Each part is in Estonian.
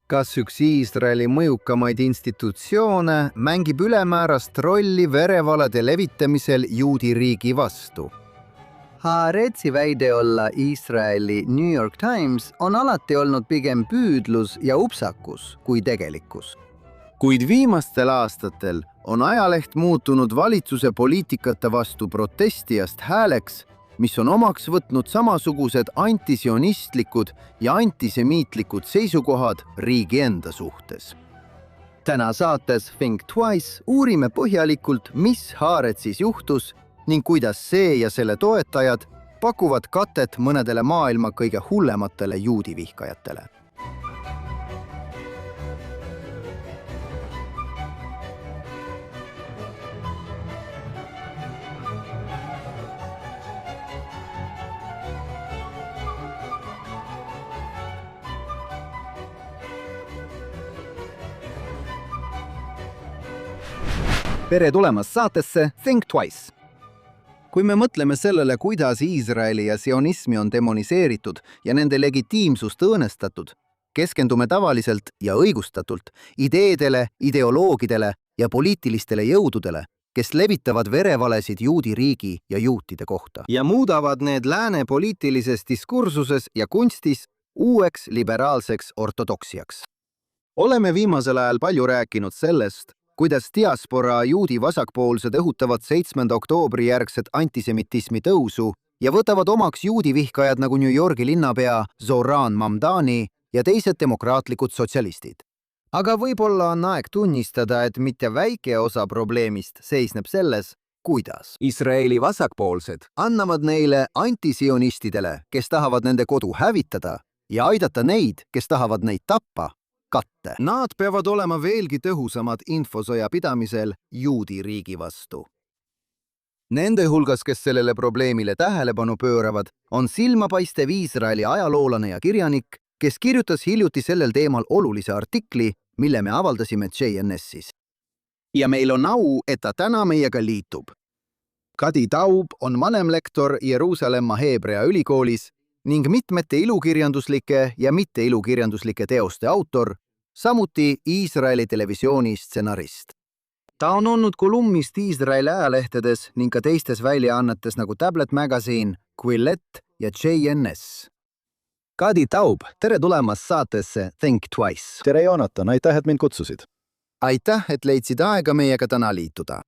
Kas üks Iisraeli mõjukamaid institutsioone mängib ülemäärast rolli verevalede levitamisel juudi riigi vastu? Haaretsi väide olla Iisraeli New York Times on alati olnud pigem püüdlus ja upsakus kui tegelikkus. Kuid viimastel aastatel on ajaleht muutunud valitsuse poliitikate vastu protestijast hääleks, mis on omaks võtnud samasugused antisionistlikud ja antisemiitlikud seisukohad riigi enda suhtes. Täna saates Think Twice uurime põhjalikult, mis Haaretsis juhtus ning kuidas see ja selle toetajad pakuvad katet mõnedele maailma kõige hullematele juudivihkajatele. Tere tulemast saatesse Think Twice. Kui me mõtleme sellele, kuidas Iisraeli ja sionismi on demoniseeritud ja nende legitiimsust õõnestatud, keskendume tavaliselt ja õigustatult ideedele, ideoloogidele ja poliitilistele jõududele, kes levitavad verevalesid juudi riigi ja juutide kohta ja muudavad need lääne poliitilises diskursuses ja kunstis uueks liberaalseks ortodoksiaks. Oleme viimasel ajal palju rääkinud sellest, kuidas diaspora juudi vasakpoolsed õhutavad 7. oktoobri järgset antisemitismi tõusu ja võtavad omaks juudi vihkajad nagu New Yorgi linnapea Zoran Mamdani ja teised demokraatlikud sotsialistid. Aga võib-olla on aeg tunnistada, et mitte väike osa probleemist seisneb selles, kuidas Iisraeli vasakpoolsed annavad neile antisionistidele, kes tahavad nende kodu hävitada, ja aidata neid, kes tahavad neid tappa, katte. Nad peavad olema veelgi tõhusamad infosõja pidamisel juudi riigi vastu. Nende hulgas, kes sellele probleemile tähelepanu pööravad, on silmapaistev Iisraeli ajaloolane ja kirjanik, kes kirjutas hiljuti sellel teemal olulise artikli, mille me avaldasime JNS-is. Ja meil on au, et ta täna meiega liitub. Kadi Taub on vanemlektor Jeruusalemma Heebrea ülikoolis ning mitmete ilukirjanduslike ja mitte ilukirjanduslike teoste autor, samuti Iisraeli televisiooni stsenarist. Ta on olnud kolumnist Iisraeli ajalehtedes ning ka teistes väljaannetes nagu Tablet Magazine, Quillette ja JNS. Kadi Taub, tere tulemast saatesse Think Twice. Tere Joonatan, aitäh, et mind kutsusid. Aitäh, et leidsid aega meiega täna liituda.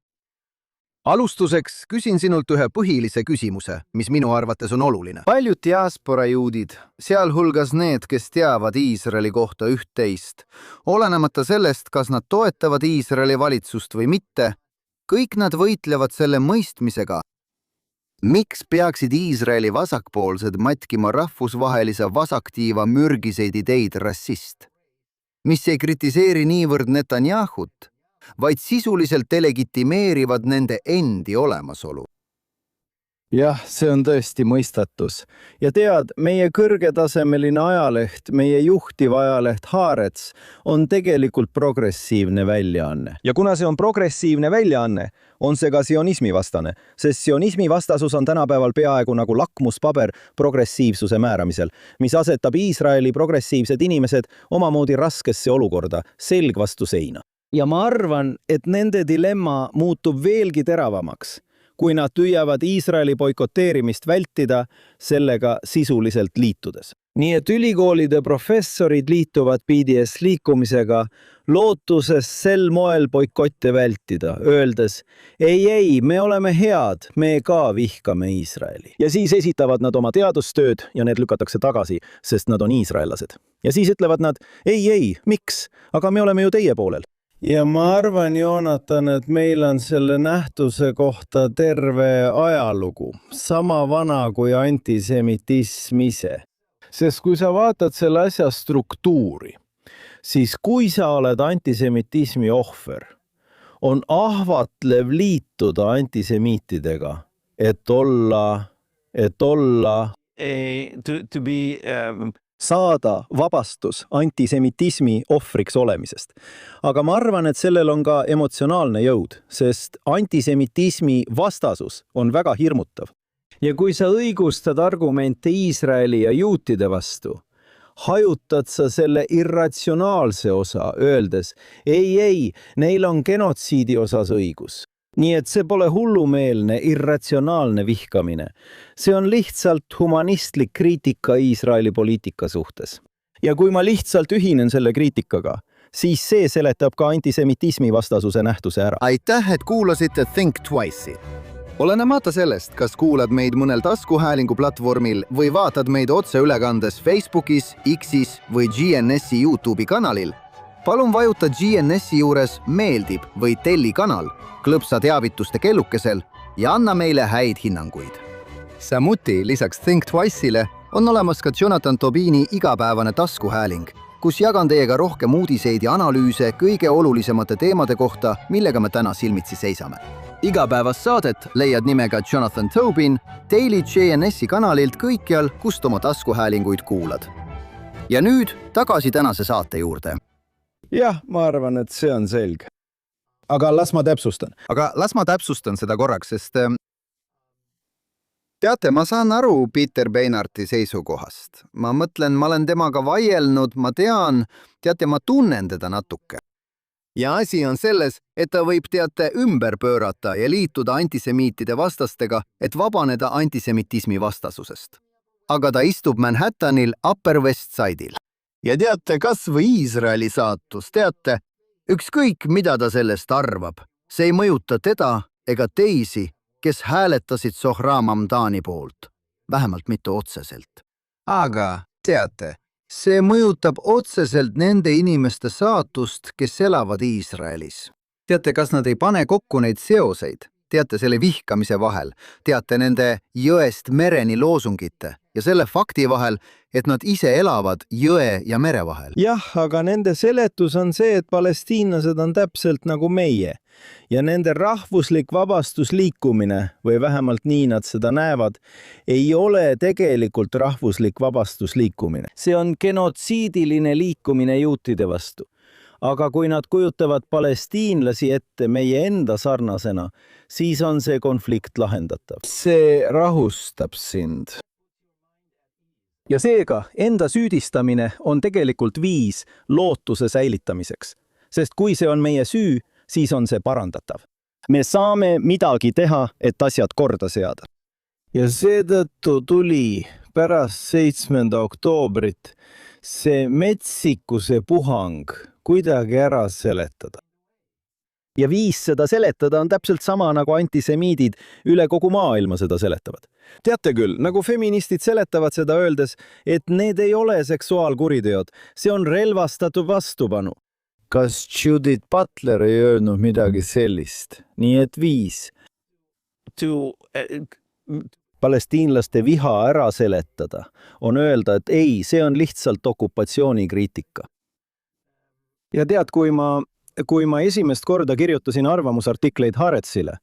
Alustuseks küsin sinult ühe põhilise küsimuse, mis minu arvates on oluline. Paljud diaspora juudid, sealhulgas need, kes teavad Iisraeli kohta üht-teist, olenemata sellest, kas nad toetavad Iisraeli valitsust või mitte, kõik nad võitlevad selle mõistmisega. Miks peaksid Iisraeli vasakpoolsed matkima rahvusvahelise vasaktiiva mürgiseid ideid rassist, mis ei kritiseeri niivõrd Netanyahut, vaid sisuliselt delegitimeerivad nende endi olemasolu? Jah, see on tõesti mõistatus. Ja tead, meie kõrgetasemeline ajaleht, meie juhtiv ajaleht Haarets on tegelikult progressiivne väljaanne. Ja kuna see on progressiivne väljaanne, on see ka sionismi vastane, sest sionismi vastasus on tänapäeval peaaegu nagu lakmuspaber progressiivsuse määramisel, mis asetab Iisraeli progressiivsed inimesed omamoodi raskesse olukorda, selg vastu seina. Ja ma arvan, et nende dilemma muutub veelgi teravamaks, kui nad püüavad Iisraeli boikoteerimist vältida sellega sisuliselt liitudes. Nii et ülikoolide professorid liituvad BDS liikumisega lootuses sel moel boikotte vältida, öeldes, ei, me oleme head, me ka vihkame Iisraeli. Ja siis esitavad nad oma teadustööd ja need lükatakse tagasi, sest nad on iisraellased. Ja siis ütlevad nad, ei, miks, aga me oleme ju teie poolel. Ja ma arvan, Joonatan, et meil on selle nähtuse kohta terve ajalugu, sama vana kui antisemitism ise. Sest kui sa vaatad selle asja struktuuri, siis kui sa oled antisemitismi ohver, on ahvatlev liituda antisemiitidega, et olla saada vabastus antisemitismi ohvriks olemisest. Aga ma arvan, et sellel on ka emotsionaalne jõud, sest antisemitismi vastasus on väga hirmutav. Ja kui sa õigustad argumente Iisraeli ja juutide vastu, hajutad sa selle irratsionaalse osa, öeldes ei, neil on genotsiidi osas õigus. Nii et see pole hullumeelne, irratsionaalne vihkamine. See on lihtsalt humanistlik kriitika Iisraeli poliitika suhtes. Ja kui ma lihtsalt ühinen selle kriitikaga, siis see seletab ka antisemitismi vastasuse nähtuse ära. Aitäh, et kuulasite Think Twice'i. Olenemata sellest, kas kuulad meid mõnel taskuhäälingu platvormil või vaatad meid otseülekandes Facebookis, X'is või GNS-i YouTube'i kanalil, palun vajuta GNS-i juures meeldib või telli kanal, klõpsa teavituste kellukesel ja anna meile häid hinnanguid. Samuti lisaks Think Twice'ile on olemas ka Jonathan Tobini igapäevane taskuhääling, kus jagan teiega rohkem uudiseid ja analüüse kõige olulisemate teemade kohta, millega me täna silmitsi seisame. Igapäevast saadet leiad nimega Jonathan Tobin Daily GNS-i kanalilt kõikjal, kust oma taskuhäälinguid kuulad. Ja nüüd tagasi tänase saate juurde. Jah, ma arvan, et see on selge. Aga las ma täpsustan seda korraks, sest teate, ma saan aru Peter Beinarti seisukohast. Ma mõtlen, ma olen temaga vaielnud, ma tean, ma tunnen teda natuke. Ja asi on selles, et ta võib ümber pöörata ja liituda antisemiitide vastastega, et vabaneda antisemitismi vastasusest. Aga ta istub Manhattanil Upper West Side'il. Ja kas või Iisraeli saatus, ükskõik mida ta sellest arvab, see ei mõjuta teda ega teisi, kes hääletasid Zohra Mamdani poolt, vähemalt mitte otseselt. Aga see mõjutab otseselt nende inimeste saatust, kes elavad Iisraelis. Kas nad ei pane kokku neid seoseid? Selle vihkamise vahel, nende jõest mereni loosungite ja selle fakti vahel, et nad ise elavad jõe ja mere vahel. Jah, aga nende seletus on see, et palestiinlased on täpselt nagu meie ja nende rahvuslik vabastusliikumine, või vähemalt nii nad seda näevad, ei ole tegelikult rahvuslik vabastusliikumine. See on genotsiidiline liikumine juutide vastu. Aga kui nad kujutavad palestiinlasi ette meie enda sarnasena, siis on see konflikt lahendatav. See rahustab sind. Ja seega enda süüdistamine on tegelikult viis lootuse säilitamiseks. Sest kui see on meie süü, siis on see parandatav. Me saame midagi teha, et asjad korda seada. Ja seetõttu tuli pärast 7. oktoobrit see metsikuse puhang kuidagi ära seletada. Ja viis seda seletada on täpselt sama, nagu antisemiidid üle kogu maailma seda seletavad. Teate küll, nagu feministid seletavad seda öeldes, et need ei ole seksuaalkuriteod, see on relvastatud vastupanu. Kas Judith Butler ei öelnud midagi sellist? Nii et viis. Palestiinlaste viha ära seletada on öelda, et ei, see on lihtsalt okupatsioonikriitika. Ja kui ma esimest korda kirjutasin arvamusartikleid Haaretzile,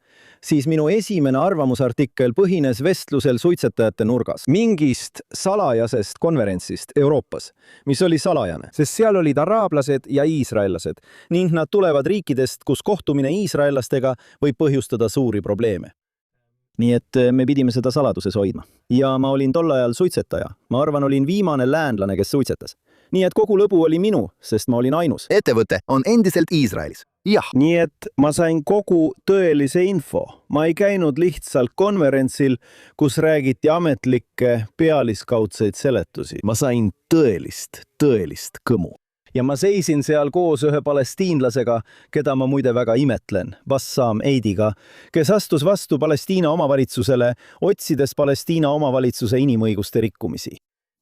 siis minu esimene arvamusartikkel põhines vestlusel suitsetajate nurgas mingist salajasest konverentsist Euroopas, mis oli salajane, sest seal olid araablased ja iisraellased ning nad tulevad riikidest, kus kohtumine iisraellastega võib põhjustada suuri probleeme. Nii et me pidime seda saladuses hoidma. Ja ma olin tol ajal suitsetaja. Ma arvan, olin viimane läänlane, kes suitsetas. Nii et kogu lõbu oli minu, sest ma olin ainus. Ettevõte on endiselt Iisraelis. Jah. Nii et ma sain kogu tõelise info. Ma ei käinud lihtsalt konverentsil, kus räägiti ametlikke pealiskaudseid seletusi. Ma sain tõelist kõmu. Ja ma seisin seal koos ühe palestiinlasega, keda ma muide väga imetlen, Bassam Eidiga, kes astus vastu Palestiina omavalitsusele, otsides Palestiina omavalitsuse inimõiguste rikkumisi.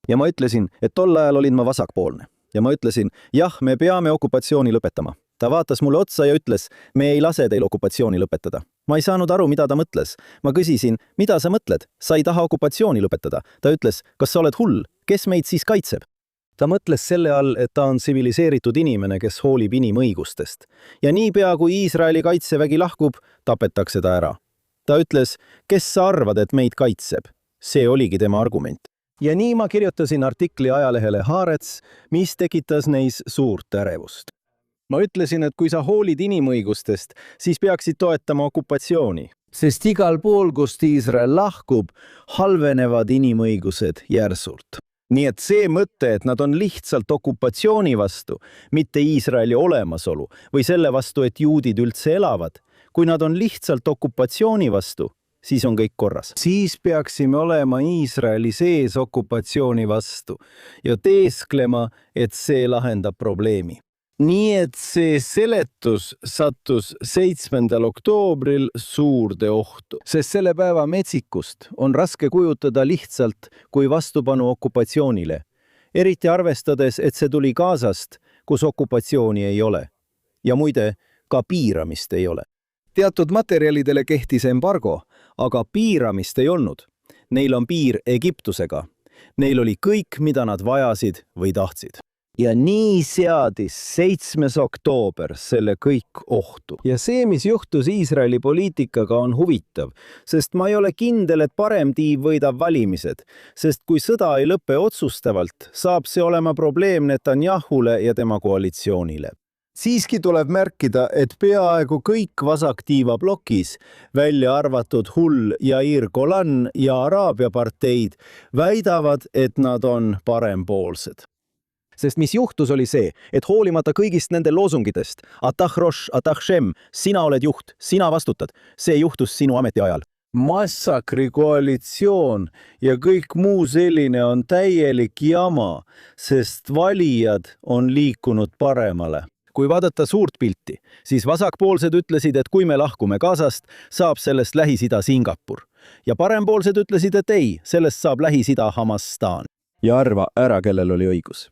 Ja ma ütlesin, et tol ajal olin ma vasakpoolne. Ja ma ütlesin, jah, me peame okupatsiooni lõpetama. Ta vaatas mulle otsa ja ütles, me ei lase teil okupatsiooni lõpetada. Ma ei saanud aru, mida ta mõtles. Ma küsisin, mida sa mõtled? Sa ei taha okupatsiooni lõpetada. Ta ütles, kas sa oled hull? Kes meid siis kaitseb? Ta mõtles selle all, et ta on tsiviliseeritud inimene, kes hoolib inimõigustest. Ja niipea, kui Iisraeli kaitsevägi lahkub, tapetakse ta ära. Ta ütles, kes sa arvad, et meid kaitseb? See oligi tema argument. Ja nii ma kirjutasin artikli ajalehele Haaretz, mis tekitas neis suurt ärevust. Ma ütlesin, et kui sa hoolid inimõigustest, siis peaksid toetama okupatsiooni. Sest igal pool, kust Iisrael lahkub, halvenevad inimõigused järsult. Nii et see mõte, et nad on lihtsalt okupatsiooni vastu, mitte Iisraeli olemasolu või selle vastu, et juudid üldse elavad, kui nad on lihtsalt okupatsiooni vastu, siis on kõik korras. Siis peaksime olema Iisraeli sees okupatsiooni vastu ja teesklema, et see lahendab probleemi. Nii et see seletus sattus 7. oktoobril suurde ohtu, sest selle päeva metsikust on raske kujutada lihtsalt kui vastupanu okupatsioonile, eriti arvestades, et see tuli Gazast, kus okupatsiooni ei ole. Ja muide, ka piiramist ei ole. Teatud materjalidele kehtis embargo, aga piiramist ei olnud. Neil on piir Egiptusega. Neil oli kõik, mida nad vajasid või tahtsid. Ja nii seadis 7. oktoober selle kõik ohtu. Ja see, mis juhtus Iisraeli poliitikaga, on huvitav, sest ma ei ole kindel, et parem tiiv võidab valimised, sest kui sõda ei lõpe otsustavalt, saab see olema probleem Netanyahule ja tema koalitsioonile. Siiski tuleb märkida, et peaaegu kõik vasaktiiva blokis, välja arvatud Hull, Jair Golan ja Araabia parteid, väidavad, et nad on parempoolsed. Sest mis juhtus oli see, et hoolimata kõigist nende loosungitest, Atah Rosh, Atah Shem, sina oled juht, sina vastutad, see juhtus sinu ametiajal. Massakri koalitsioon ja kõik muu selline on täielik jama, sest valijad on liikunud paremale. Kui vaadata suurt pilti, siis vasakpoolsed ütlesid, et kui me lahkume Gazast, saab sellest Lähis-Ida Singapur. Ja parempoolsed ütlesid, et ei, sellest saab Lähis-Ida Hamastan. Ja arva ära, kellel oli õigus.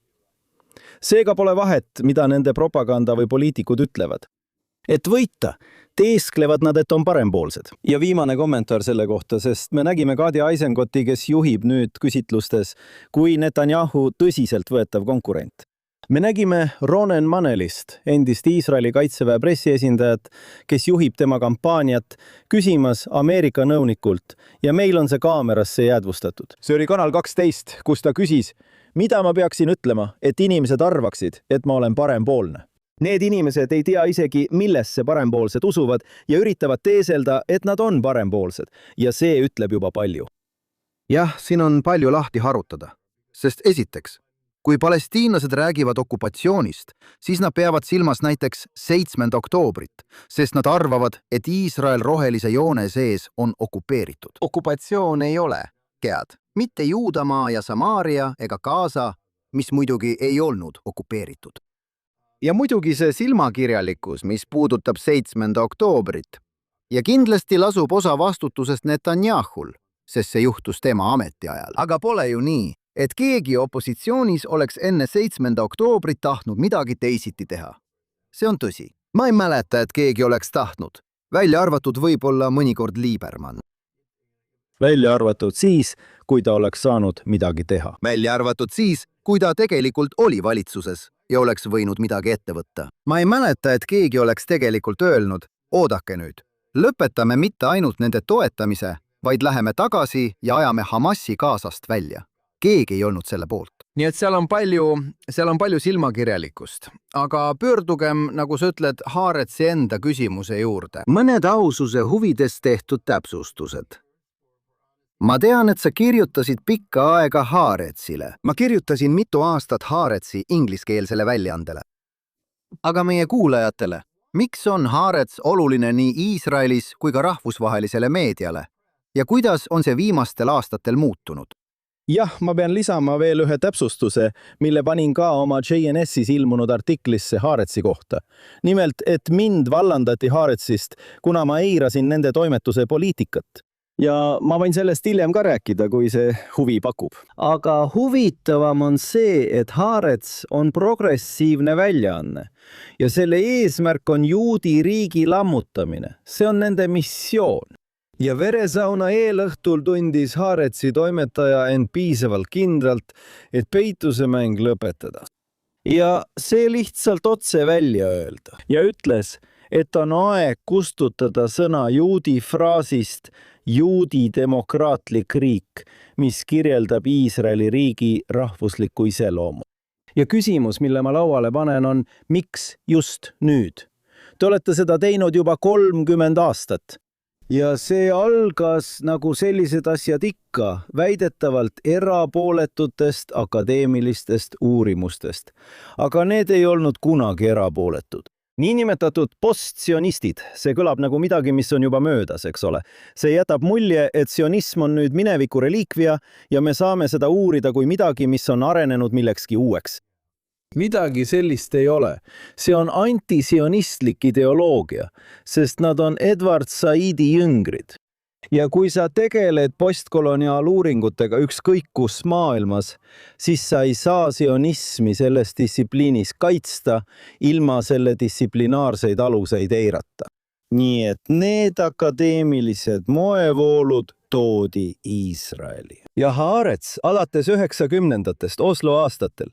Seega pole vahet, mida nende propaganda või poliitikud ütlevad. Et võita, teesklevad nad, et on parempoolsed. Ja viimane kommentaar selle kohta, sest me nägime Gadi Eisenkoti, kes juhib nüüd küsitlustes, kui Netanyahu tõsiselt võetav konkurent. Me nägime Ronen Manelist, endist Iisraeli kaitseväe pressiesindajat, kes juhib tema kampaaniat, küsimas Ameerika nõunikult ja meil on see kaamerasse jäädvustatud. See oli Kanal 12, kus ta küsis, mida ma peaksin ütlema, et inimesed arvaksid, et ma olen parempoolne. Need inimesed ei tea isegi, millesse parempoolsed usuvad ja üritavad teeselda, et nad on parempoolsed ja see ütleb juba palju. Jah, siin on palju lahti harutada, sest esiteks, kui palestiinlased räägivad okupatsioonist, siis nad peavad silmas näiteks 7. oktoobrit, sest nad arvavad, et Iisrael rohelise joone sees on okupeeritud. Okupatsioon ei ole, kead, mitte Juudamaa ja Samaaria ega Gaza, mis muidugi ei olnud okupeeritud. Ja muidugi see silmakirjalikkus, mis puudutab 7. oktoobrit. Ja kindlasti lasub osa vastutusest Netanyahul, sest see juhtus tema ametiajal. Aga pole ju nii, et keegi opositsioonis oleks enne 7. oktoobrit tahtnud midagi teisiti teha. See on tõsi. Ma ei mäleta, et keegi oleks tahtnud. Välja arvatud võib-olla mõnikord Lieberman. Välja arvatud siis, kui ta oleks saanud midagi teha. Välja arvatud siis, kui ta tegelikult oli valitsuses ja oleks võinud midagi ette võtta. Ma ei mäleta, et keegi oleks tegelikult öelnud, oodake nüüd, lõpetame mitte ainult nende toetamise, vaid läheme tagasi ja ajame Hamasi Gazast välja. Keegi ei olnud selle poolt. Nii et seal on palju silmakirjalikkust. Aga pöördugem, nagu sa ütled, Haaretsi enda küsimuse juurde. Mõned aususe huvides tehtud täpsustused. Ma tean, et sa kirjutasid pikka aega Haaretsile. Ma kirjutasin mitu aastat Haaretsi ingliskeelsele väljaandele. Aga meie kuulajatele, miks on Haarets oluline nii Iisraelis kui ka rahvusvahelisele meediale? Ja kuidas on see viimastel aastatel muutunud? Jah, ma pean lisama veel ühe täpsustuse, mille panin ka oma JNS-is ilmunud artiklisse Haaretsi kohta. Nimelt, et mind vallandati Haaretsist, kuna ma eirasin nende toimetuse poliitikat. Ja ma võin sellest hiljem ka rääkida, kui see huvi pakub. Aga huvitavam on see, et Haarets on progressiivne väljaanne. Ja selle eesmärk on juudi riigi lammutamine. See on nende missioon. Ja veresauna eelõhtul tundis Haaretsi toimetaja end piisavalt kindralt, et peitusemäng lõpetada. Ja see lihtsalt otse välja öelda. Ja ütles, et on aeg kustutada sõna juudi fraasist juudi demokraatlik riik, mis kirjeldab Iisraeli riigi rahvuslikku iseloomu. Ja küsimus, mille ma lauale panen, on, miks just nüüd? Te olete seda teinud juba 30 aastat. ja see algas nagu sellised asjad ikka, väidetavalt erapooletutest akadeemilistest uurimustest. Aga need ei olnud kunagi erapooletud. Niinimetatud postsionistid, see kõlab nagu midagi, mis on juba möödas, eks ole. See jätab mulje, et sionism on nüüd mineviku reliikvia ja me saame seda uurida kui midagi, mis on arenenud millekski uueks. Midagi sellist ei ole. See on antisionistlik ideoloogia, sest nad on Edward Saidi jüngrid. Ja kui sa tegeled postkoloniaaluuringutega ükskõik kus maailmas, siis sa ei saa sionismi selles distsipliinis kaitsta ilma selle distsiplinaarseid aluseid eirata. Nii et need akadeemilised moevoolud toodi Iisraeli. Ja Haaretz alates 90-ndatest Oslo aastatel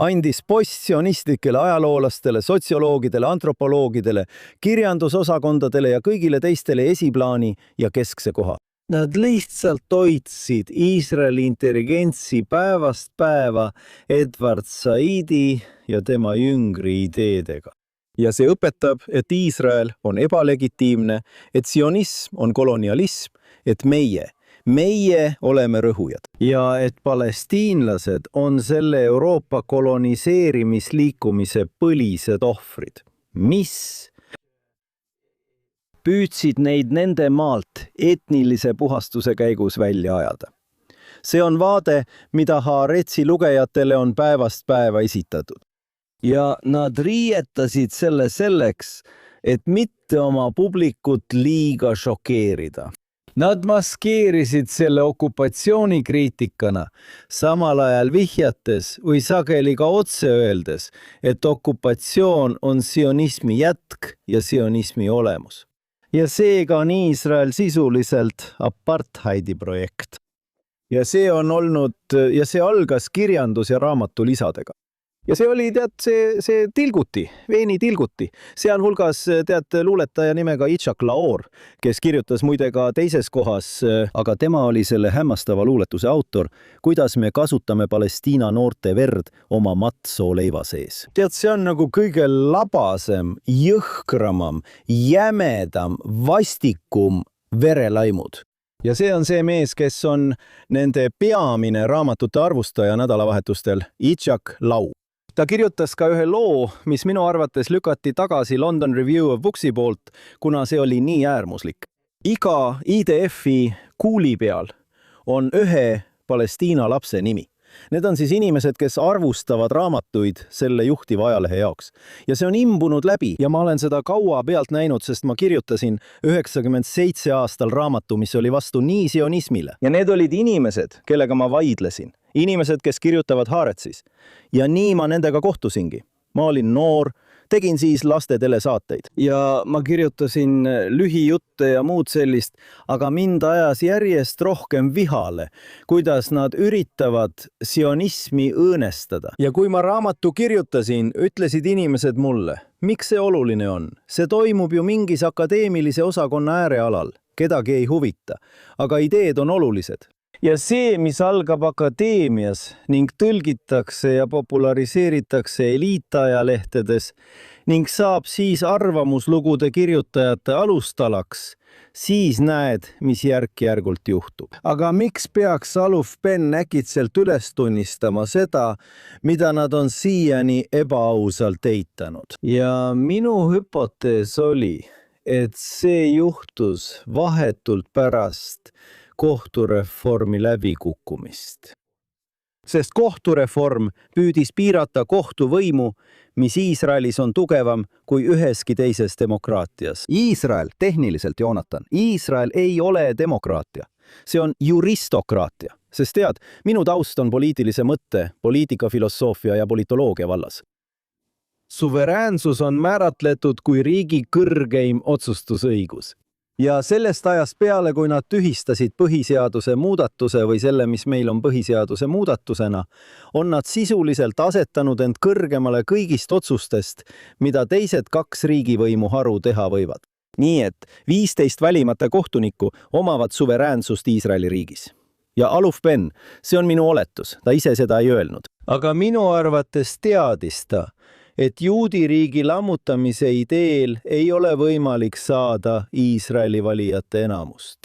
andis postsionistlikele ajaloolastele, sotsioloogidele, antropoloogidele, kirjandusosakondadele ja kõigile teistele esiplaani ja keskse koha. Nad lihtsalt hoidsid Iisraeli intelligentsi päevast päeva Edward Saidi ja tema jüngri ideedega. Ja see õpetab, et Iisrael on ebalegitiimne, et sionism on kolonialism, et meie oleme rõhujad. Ja et palestiinlased on selle Euroopa koloniseerimisliikumise põlised ohvrid, mis püüdsid neid nende maalt etnilise puhastuse käigus välja ajada. See on vaade, mida Haaretzi lugejatele on päevast päeva esitatud. Ja nad riietasid selle selleks, et mitte oma publikut liiga šokeerida. Nad maskeerisid selle okupatsioonikriitikana, samal ajal vihjates või sageli ka otse öeldes, et okupatsioon on sionismi jätk ja sionismi olemus. Ja seega on Iisrael sisuliselt apartheidi projekt. Ja see algas kirjandus- ja raamatulisadega. Ja see oli, see Tilguti, Veeni Tilguti. Sealhulgas, luuletaja nimega Yitzhak Laor, kes kirjutas muide ka teises kohas, aga tema oli selle hämmastava luuletuse autor, kuidas me kasutame Palestiina noorte verd oma matsooleiva sees. See on nagu kõige labasem, jõhkramam, jämedam, vastikum verelaimud. Ja see on see mees, kes on nende peamine raamatute arvustaja nädalavahetustel, Yitzhak Lau. Ta kirjutas ka ühe loo, mis minu arvates lükati tagasi London Review of Booksi poolt, kuna see oli nii äärmuslik. Iga IDF-i kuuli peal on ühe Palestiina lapse nimi. Need on siis inimesed, kes arvustavad raamatuid selle juhtiva ajalehe jaoks. Ja see on imbunud läbi ja ma olen seda kaua pealt näinud, sest ma kirjutasin 97 aastal raamatu, mis oli vastu nii sionismile. Ja need olid inimesed, kellega ma vaidlesin. Inimesed, kes kirjutavad Haaretzis. Ja nii ma nendega kohtusingi. Ma olin noor, tegin siis laste telesaateid. Ja ma kirjutasin lühijutte ja muud sellist, aga mind ajas järjest rohkem vihale, kuidas nad üritavad sionismi õõnestada. Ja kui ma raamatu kirjutasin, ütlesid inimesed mulle, miks see oluline on? See toimub ju mingis akadeemilise osakonna äärealal. Kedagi ei huvita, aga ideed on olulised. Ja see, mis algab akadeemias ning tõlgitakse ja populariseeritakse eliitajalehtedes ning saab siis arvamuslugude kirjutajate alustalaks, siis näed, mis järk-järgult juhtub. Aga miks peaks Aluf Ben äkitselt üles tunnistama seda, mida nad on siiani ebaausalt eitanud? Ja minu hüpotees oli, et see juhtus vahetult pärast kohtureformi läbikukkumist. Sest kohtureform püüdis piirata kohtuvõimu, mis Iisraelis on tugevam kui üheski teises demokraatias. Iisrael, tehniliselt Joonatan, Iisrael ei ole demokraatia. See on juristokraatia. Sest tead, minu taust on poliitilise mõtte, poliitikafilosoofia ja politoloogia vallas. Suveräänsus on määratletud kui riigi kõrgeim otsustusõigus. Ja sellest ajast peale, kui nad tühistasid põhiseaduse muudatuse või selle, mis meil on põhiseaduse muudatusena, on nad sisuliselt asetanud end kõrgemale kõigist otsustest, mida teised 2 riigivõimu haru teha võivad. Nii et 15 valimata kohtunikku omavad suveräänsust Iisraeli riigis. Ja Aluf Ben, see on minu oletus, ta ise seda ei öelnud. Aga minu arvates teadis ta, et juudi riigi lammutamise ideel ei ole võimalik saada Iisraeli valijate enamust.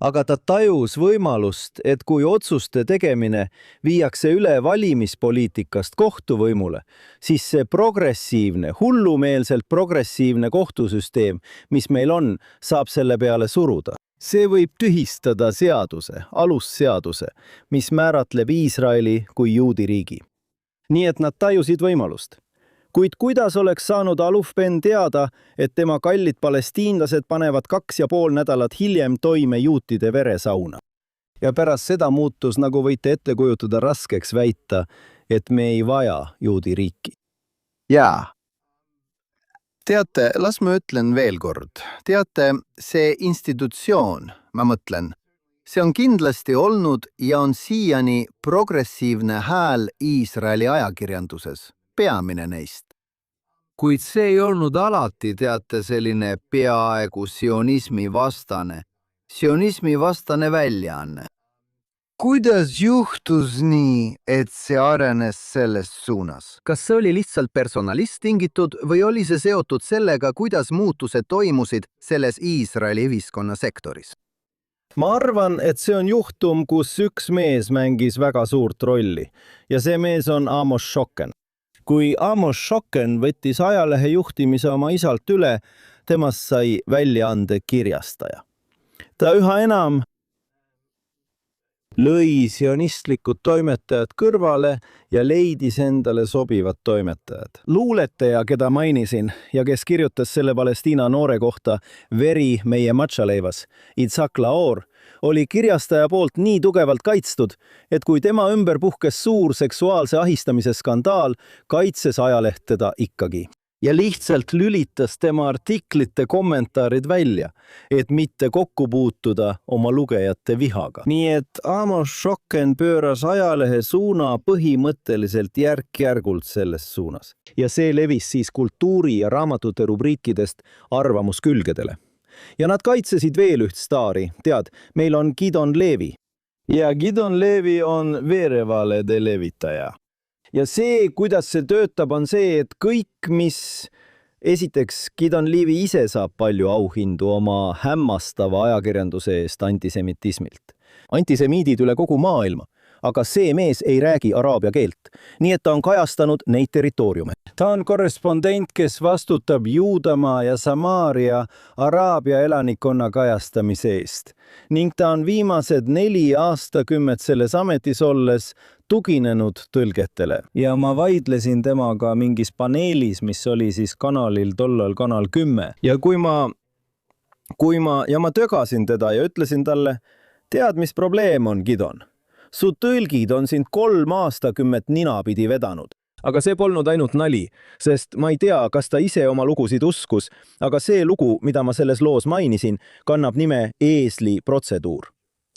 Aga ta tajus võimalust, et kui otsuste tegemine viiakse üle valimispoliitikast kohtuvõimule, siis see progressiivne, hullumeelselt progressiivne kohtusüsteem, mis meil on, saab selle peale suruda. See võib tühistada seaduse, alusseaduse, mis määratleb Iisraeli kui juudi riigi. Nii et nad tajusid võimalust. Kuid kuidas oleks saanud Aluf Ben teada, et tema kallid palestiinlased panevad 2,5 nädalat hiljem toime juutide veresauna? Ja pärast seda muutus, nagu võite ette kujutada, raskeks väita, et me ei vaja juudi riiki. Jaa. Teate, las ma ütlen veel kord. Teate, see institutsioon, ma mõtlen, see on kindlasti olnud ja on siiani progressiivne hääl Iisraeli ajakirjanduses. Peamine neist. Kuid see ei olnud alati, teate, selline peaaegu sionismi vastane väljaanne. Kuidas juhtus nii, et see arenes selles suunas? Kas see oli lihtsalt personalist tingitud või oli see seotud sellega, kuidas muutused toimusid selles Iisraeli ühiskonna sektoris? Ma arvan, et see on juhtum, kus üks mees mängis väga suurt rolli ja see mees on Amos Schocken. Kui Amos Schocken võttis ajalehe juhtimise oma isalt üle, temast sai väljaande kirjastaja. Ta üha enam lõi sionistlikud toimetajad kõrvale ja leidis endale sobivad toimetajad. Luuletaja, keda mainisin ja kes kirjutas selle Palestiina noore kohta Veri meie matšaleivas, Itzhak Laor, oli kirjastaja poolt nii tugevalt kaitstud, et kui tema ümber puhkes suur seksuaalse ahistamise skandaal, kaitses ajaleht teda ikkagi. Ja lihtsalt lülitas tema artiklite kommentaarid välja, et mitte kokku puutuda oma lugejate vihaga. Nii et Amos Schocken pööras ajalehe suuna põhimõtteliselt järk-järgult selles suunas. Ja see levis siis kultuuri- ja raamatute rubriikidest arvamuskülgedele. Ja nad kaitsesid veel üht staari. Tead, meil on Gidon Levi. Ja Gidon Levi on verevalede levitaja. Ja see, kuidas see töötab, on see, et kõik, mis esiteks Gidon Levi ise saab palju auhindu oma hämmastava ajakirjanduse eest antisemitismilt. Antisemiidid üle kogu maailma. Aga see mees ei räägi araabia keelt, nii et ta on kajastanud neid territooriume. Ta on korrespondent, kes vastutab Juudamaa ja Samaaria araabia elanikkonna kajastamise eest. Ning ta on viimased 4 aastakümmet selles ametis olles tuginenud tõlgetele. Ja ma vaidlesin temaga mingis paneelis, mis oli siis kanalil tollal kanal 10. Ja kui ma tögasin teda ja ütlesin talle, tead, mis probleem on, Gidon? Su tõlgid on sind 3 aastakümmet ninapidi vedanud. Aga see polnud ainult nali, sest ma ei tea, kas ta ise oma lugusid uskus, aga see lugu, mida ma selles loos mainisin, kannab nime Eesli protseduur.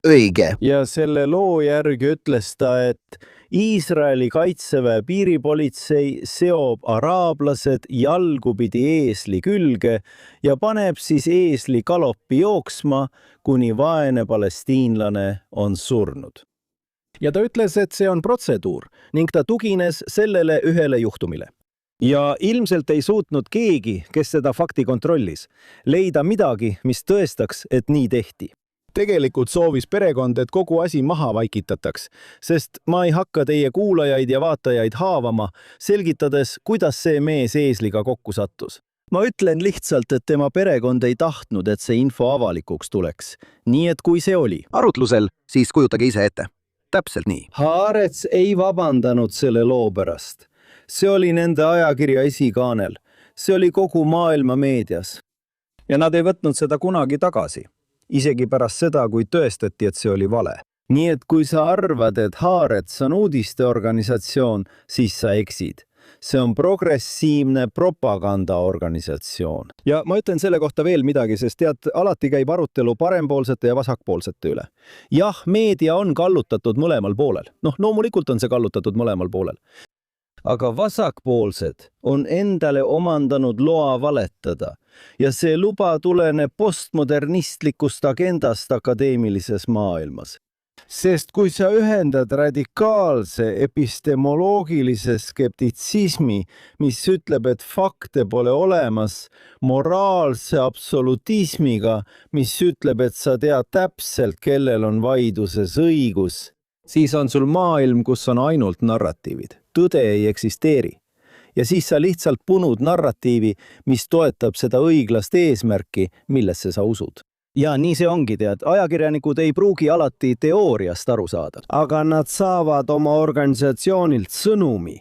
Õige. Ja selle loo järgi ütles ta, et Iisraeli kaitseväe piiripolitsei seob araablased jalgupidi eesli külge ja paneb siis eesli galoppi jooksma, kuni vaene palestiinlane on surnud. Ja ta ütles, et see on protseduur ning ta tugines sellele ühele juhtumile. Ja ilmselt ei suutnud keegi, kes seda fakti kontrollis, leida midagi, mis tõestaks, et nii tehti. Tegelikult soovis perekond, et kogu asi maha vaikitataks, sest ma ei hakka teie kuulajaid ja vaatajaid haavama, selgitades, kuidas see mees eesliga kokku sattus. Ma ütlen lihtsalt, et tema perekond ei tahtnud, et see info avalikuks tuleks. Nii et kui see oli arutlusel, siis kujutage ise ette. Täpselt nii. Haaretz ei vabandanud selle loo pärast. See oli nende ajakirja esikaanel. See oli kogu maailma meedias. Ja nad ei võtnud seda kunagi tagasi. Isegi pärast seda, kui tõestati, et see oli vale. Nii et kui sa arvad, et Haaretz on uudisteorganisatsioon, siis sa eksid. See on progressiivne propagandaorganisatsioon. Ja ma ütlen selle kohta veel midagi, sest tead, alati käib arutelu parempoolsete ja vasakpoolsete üle. Jah, meedia on kallutatud mõlemal poolel. Loomulikult on see kallutatud mõlemal poolel. Aga vasakpoolsed on endale omandanud loa valetada ja see luba tuleneb postmodernistlikust agendast akadeemilises maailmas. Sest kui sa ühendad radikaalse epistemoloogilise skeptitsismi, mis ütleb, et fakte pole olemas, moraalse absolutismiga, mis ütleb, et sa tead täpselt, kellel on vaidluses õigus, siis on sul maailm, kus on ainult narratiivid. Tõde ei eksisteeri. Ja siis sa lihtsalt punud narratiivi, mis toetab seda õiglast eesmärki, millesse sa usud. Ja nii see ongi, tead, ajakirjanikud ei pruugi alati teooriast aru saada. Aga nad saavad oma organisatsioonilt sõnumi,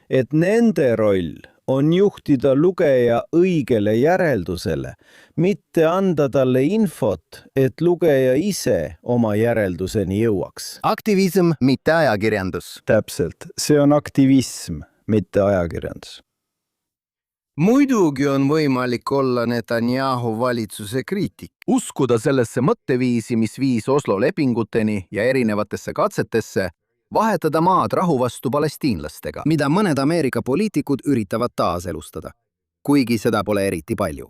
et nende roll on juhtida lugeja õigele järeldusele, mitte anda talle infot, et lugeja ise oma järelduseni jõuaks. Aktivism, mitte ajakirjandus. Täpselt, see on aktivism, mitte ajakirjandus. Muidugi on võimalik olla Netanyahu valitsuse kriitik. Uskuda sellesse mõtteviisi, mis viis Oslo lepinguteni ja erinevatesse katsetesse, vahetada maad rahu vastu palestiinlastega, mida mõned Ameerika poliitikud üritavad taaselustada, kuigi seda pole eriti palju.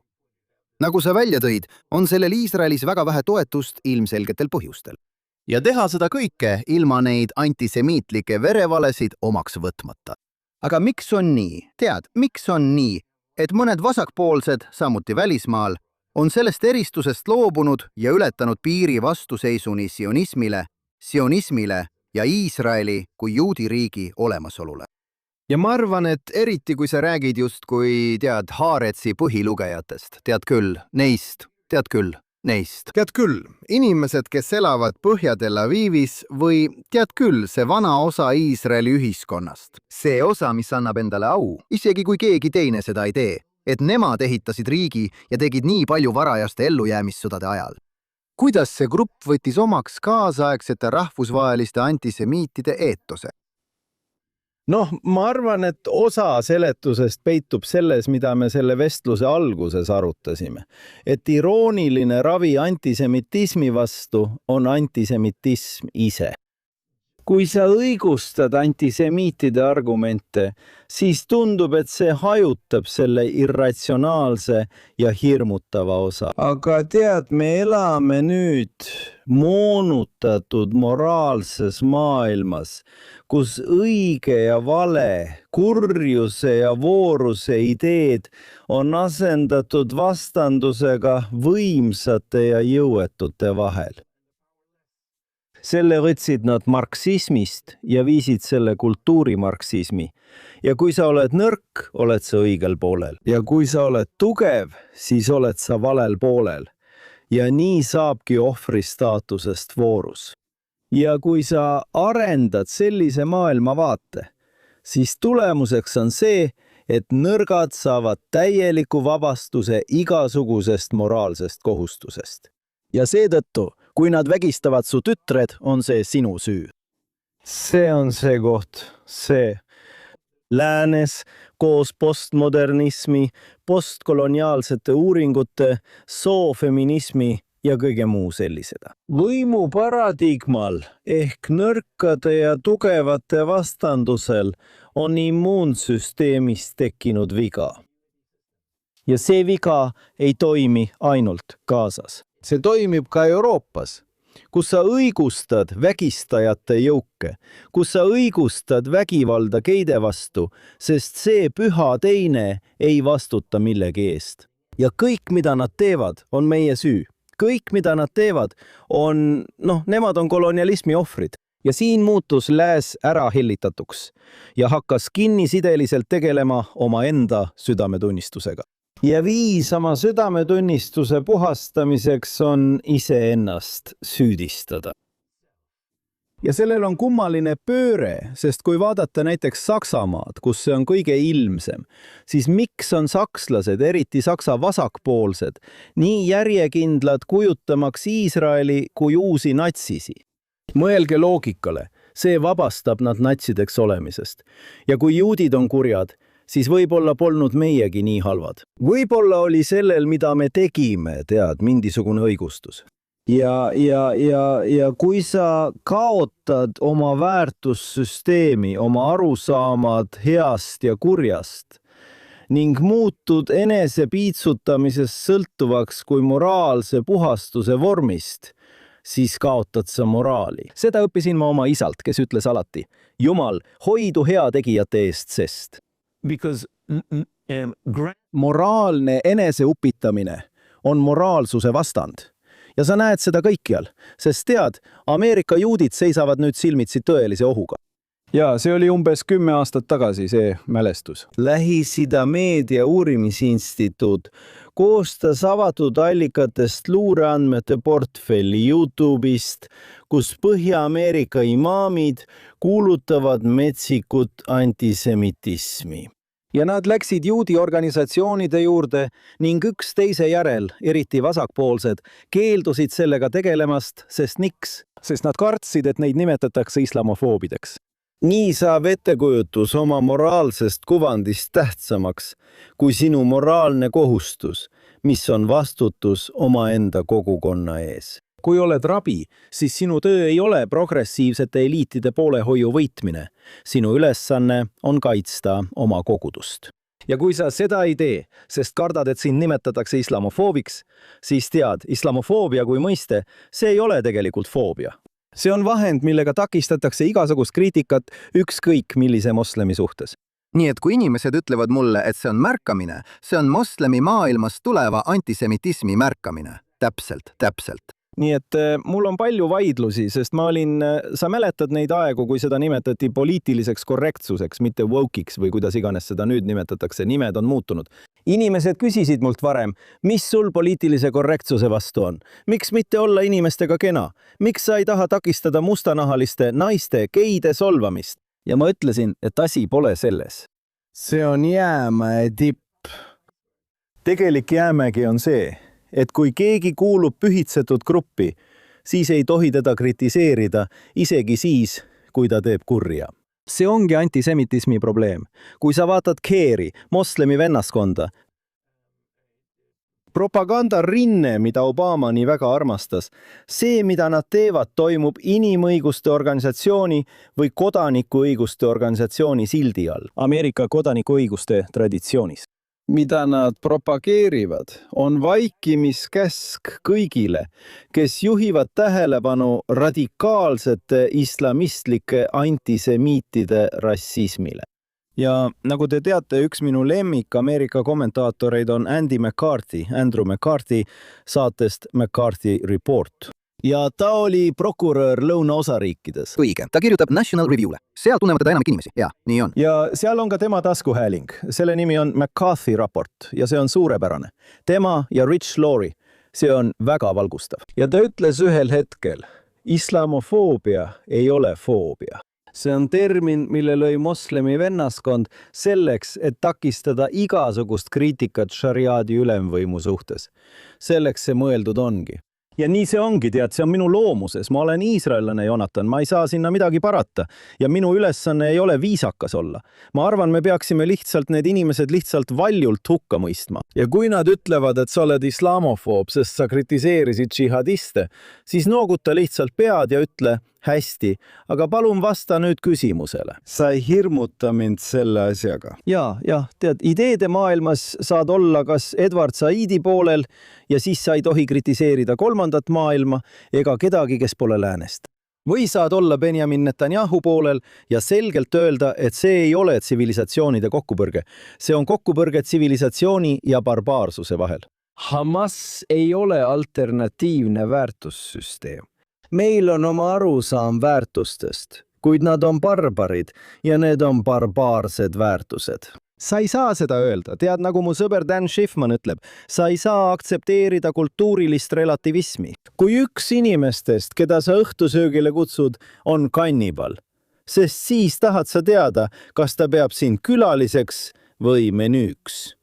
Nagu sa välja tõid, on sellel Iisraelis väga vähe toetust ilmselgetel põhjustel. Ja teha seda kõike ilma neid antisemiitlikke verevalesid omaks võtmata. Aga miks on nii? Tead, miks on nii, et mõned vasakpoolsed, samuti välismaal, on sellest eristusest loobunud ja ületanud piiri vastuseisuni sionismile ja Iisraeli kui juudi riigi olemasolule. Ja ma arvan, et eriti kui sa räägid just kui tead Haaretsi põhilugejatest, tead küll, neist. Tead küll, inimesed, kes elavad Põhja-Tel Avivis või tead küll see vana osa Iisraeli ühiskonnast. See osa, mis annab endale au, isegi kui keegi teine seda ei tee, et nemad ehitasid riigi ja tegid nii palju varajaste ellujäämissõdade ajal. Kuidas see grupp võttis omaks kaasaegsete rahvusvaheliste antisemiitide eetose? Noh, ma arvan, et osa seletusest peitub selles, mida me selle vestluse alguses arutasime. Et irooniline ravi antisemitismi vastu on antisemitism ise. Kui sa õigustad antisemiitide argumente, siis tundub, et see hajutab selle irratsionaalse ja hirmutava osa. Aga tead, me elame nüüd moonutatud moraalses maailmas, kus õige ja vale, kurjuse ja vooruse ideed on asendatud vastandusega võimsate ja jõuetute vahel. Selle võtsid nad marksismist ja viisid selle kultuurimarksismi. Ja kui sa oled nõrk, oled sa õigel poolel. Ja kui sa oled tugev, siis oled sa valel poolel. Ja nii saabki ohvri staatusest voorus. Ja kui sa arendad sellise maailmavaate, siis tulemuseks on see, et nõrgad saavad täieliku vabastuse igasugusest moraalsest kohustusest. Ja seetõttu, kui nad vägistavad su tütred, on see sinu süü. See on see koht, see. Läänes koos postmodernismi, postkoloniaalsete uuringute, soofeminismi ja kõige muu selliseda. Võimu paradigmal ehk nõrkade ja tugevate vastandusel on immuunsüsteemis tekkinud viga. Ja see viga ei toimi ainult Gazas. See toimib ka Euroopas, kus sa õigustad vägistajate jõuke, kus sa õigustad vägivalda geide vastu, sest see püha teine ei vastuta millegi eest. Ja kõik, mida nad teevad, on meie süü. Kõik, mida nad teevad, on, nemad on kolonialismi ohvrid. Ja siin muutus lääs ära hillitatuks ja hakkas kinnisideliselt tegelema oma enda südametunnistusega. Ja viis oma südametunnistuse puhastamiseks on iseennast süüdistada. Ja sellel on kummaline pööre, sest kui vaadata näiteks Saksamaad, kus see on kõige ilmsem, siis miks on sakslased, eriti Saksa vasakpoolsed, nii järjekindlad kujutamaks Iisraeli kui uusi natsisi? Mõelge loogikale, see vabastab nad natsideks olemisest. Ja kui juudid on kurjad, siis võib-olla polnud meiegi nii halvad. Võib-olla oli sellel, mida me tegime, tead, mingisugune õigustus. Ja kui sa kaotad oma väärtussüsteemi, oma arusaamad heast ja kurjast ning muutud enese piitsutamisest sõltuvaks kui moraalse puhastuse vormist, siis kaotad sa moraali. Seda õppisin ma oma isalt, kes ütles alati, Jumal, hoidu heategijate eest, sest moraalne eneseupitamine on moraalsuse vastand. Ja sa näed seda kõikjal, sest tead, Ameerika juudid seisavad nüüd silmitsi tõelise ohuga. Ja see oli umbes 10 aastat tagasi, see mälestus. Lähis-Ida meedia uurimisinstituut koostas avatud allikatest luureandmete portfelli YouTube'ist, kus Põhja-Ameerika imaamid kuulutavad metsikut antisemitismi. Ja nad läksid juudi organisatsioonide juurde ning üksteise järel, eriti vasakpoolsed, keeldusid sellega tegelemast, sest miks? Sest nad kartsid, et neid nimetatakse islamofoobideks. Nii saab ettekujutus oma moraalsest kuvandist tähtsamaks kui sinu moraalne kohustus, mis on vastutus omaenda kogukonna ees. Kui oled rabi, siis sinu töö ei ole progressiivsete eliitide poolehoiu võitmine. Sinu ülesanne on kaitsta oma kogudust. Ja kui sa seda ei tee, sest kardad, et sind nimetatakse islamofoobiks, siis tead, islamofoobia kui mõiste, see ei ole tegelikult foobia. See on vahend, millega takistatakse igasugust kriitikat ükskõik millise moslemi suhtes. Nii et kui inimesed ütlevad mulle, et see on märkamine, see on moslemi maailmast tuleva antisemitismi märkamine. Täpselt. Nii et mul on palju vaidlusi, sest sa mäletad neid aegu, kui seda nimetati poliitiliseks korrektsuseks, mitte woke'iks või kuidas iganes seda nüüd nimetatakse, nimed on muutunud. Inimesed küsisid mult varem, mis sul poliitilise korrektsuse vastu on? Miks mitte olla inimestega kena? Miks sa ei taha takistada mustanahaliste naiste, geide solvamist? Ja ma ütlesin, et asi pole selles. See on jäämäe tipp. Tegelik jäämägi on see, et kui keegi kuulub pühitsetud gruppi, siis ei tohi teda kritiseerida, isegi siis, kui ta teeb kurja. See ongi antisemitismi probleem. Kui sa vaatad Keeri, moslemi vennaskonda, propagandarinne, mida Obama nii väga armastas, see, mida nad teevad, toimub inimõiguste organisatsiooni või kodanikuõiguste organisatsiooni sildi all. Ameerika kodanikuõiguste traditsioonis. Mida nad propageerivad, on vaikimiskäsk kõigile, kes juhivad tähelepanu radikaalsete islamistlike antisemiitide rassismile. Ja nagu te teate, üks minu lemmik Ameerika kommentaatoreid on Andrew McCarthy saatest McCarthy Report. Ja ta oli prokurör lõunaosariikides. Õige, ta kirjutab National Review'le. Seal tunnevad teda enamik inimesi. Ja, nii on. Ja seal on ka tema taskuhääling. Selle nimi on McCarthy raport ja see on suurepärane. Tema ja Rich Laurie, see on väga valgustav. Ja ta ütles ühel hetkel, islamofoobia ei ole foobia. See on termin, mille lõi moslemi vennaskond selleks, et takistada igasugust kriitikat šariaadi ülemvõimu suhtes. Selleks see mõeldud ongi. Ja nii see ongi, tead, see on minu loomuses. Ma olen iisraellane, Jonathan, ma ei saa sinna midagi parata. Ja minu ülesanne ei ole viisakas olla. Ma arvan, me peaksime need inimesed lihtsalt valjult hukka mõistma. Ja kui nad ütlevad, et sa oled islamofoob, sest sa kritiseerisid džihadiste, siis nooguta lihtsalt pead ja ütle, hästi, aga palun vasta nüüd küsimusele. Sa ei hirmuta mind selle asjaga. Ja, tead, ideede maailmas saad olla kas Edward Saidi poolel ja siis sa ei tohi kritiseerida kolmandat maailma ega kedagi, kes pole läänest. Või saad olla Benjamin Netanyahu poolel ja selgelt öelda, et see ei ole tsivilisatsioonide kokkupõrge. See on kokkupõrge tsivilisatsiooni ja barbaarsuse vahel. Hamas ei ole alternatiivne väärtussüsteem. Meil on oma arusaam väärtustest, kuid nad on barbarid ja need on barbaarsed väärtused. Sa ei saa seda öelda, tead, nagu mu sõber Dan Schiffman ütleb, sa ei saa aktsepteerida kultuurilist relativismi. Kui üks inimestest, keda sa õhtusöögile kutsud, on kannibal, sest siis tahad sa teada, kas ta peab sind külaliseks või menüüks.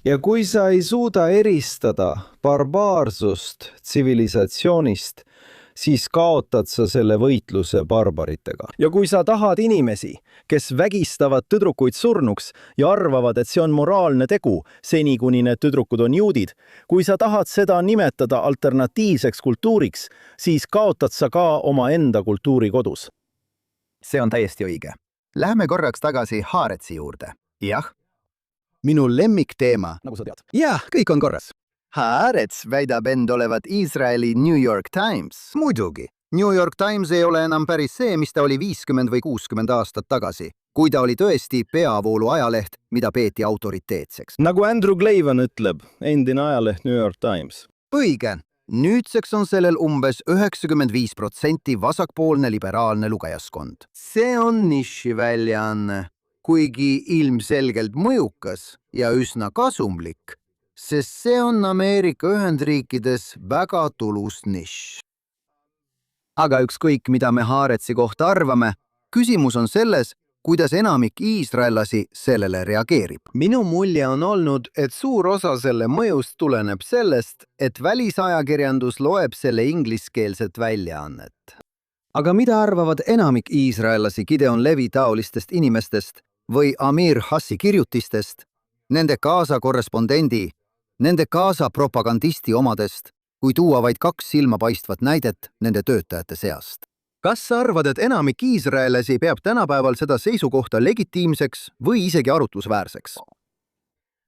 Ja kui sa ei suuda eristada barbaarsust tsivilisatsioonist, siis kaotad sa selle võitluse barbaritega. Ja kui sa tahad inimesi, kes vägistavad tüdrukuid surnuks ja arvavad, et see on moraalne tegu, seni kuni need tüdrukud on juudid, kui sa tahad seda nimetada alternatiivseks kultuuriks, siis kaotad sa ka oma enda kultuuri kodus. See on täiesti õige. Lähme korraks tagasi Haaretsi juurde. Jah. Minu lemmikteema. Nagu sa tead. Jah, kõik on korras. Haaretz väidab end olevat Iisraeli New York Times. Muidugi. New York Times ei ole enam päris see, mis ta oli 50 või 60 aastat tagasi, kui ta oli tõesti peavoolu ajaleht, mida peeti autoriteetseks. Nagu Andrew Klavan ütleb, endine ajaleht New York Times. Õige. Nüüdseks on sellel umbes 95% vasakpoolne liberaalne lugejaskond. See on nišiväljaanne, kuigi ilmselgelt mõjukas ja üsna kasumlik, sest see on Ameerika Ühendriikides väga tulus nišš. Aga ükskõik, mida me Haaretzi kohta arvame, küsimus on selles, kuidas enamik iisraellasi sellele reageerib. Minu mulje on olnud, et suur osa selle mõjust tuleneb sellest, et välisajakirjandus loeb selle ingliskeelset väljaannet. Aga mida arvavad enamik iisraellasi Gideon Levi taolistest inimestest või Amir Hassi kirjutistest, nende Gaza korrespondendi, nende Gaza propagandisti omadest, kui tuua vaid 2 silmapaistvat näidet nende töötajate seast? Kas sa arvad, et enamik iisraellasi peab tänapäeval seda seisukohta legitiimseks või isegi arutlusväärseks?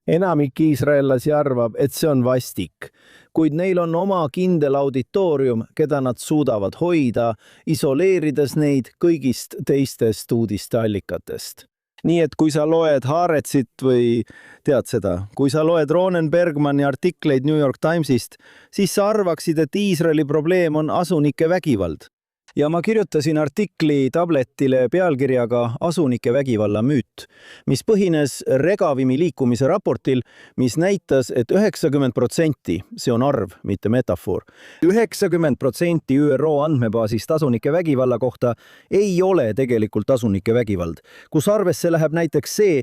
Enamik iisraellasi arvab, et see on vastik, kuid neil on oma kindel auditoorium, keda nad suudavad hoida, isoleerides neid kõigist teistest uudisteallikatest. Nii et kui sa loed Haaretzit või tead seda, kui sa loed Ronen Bergmani artikleid New York Timesist, siis sa arvaksid, et Iisraeli probleem on asunike vägivald. Ja ma kirjutasin artikli tabletile pealkirjaga Asunike vägivalla müüt, mis põhines Regavimi liikumise raportil, mis näitas, et 90%, see on arv, mitte metafoor, 90% ÜRO andmebaasist asunike vägivalla kohta ei ole tegelikult asunike vägivald, kus arvesse läheb näiteks see,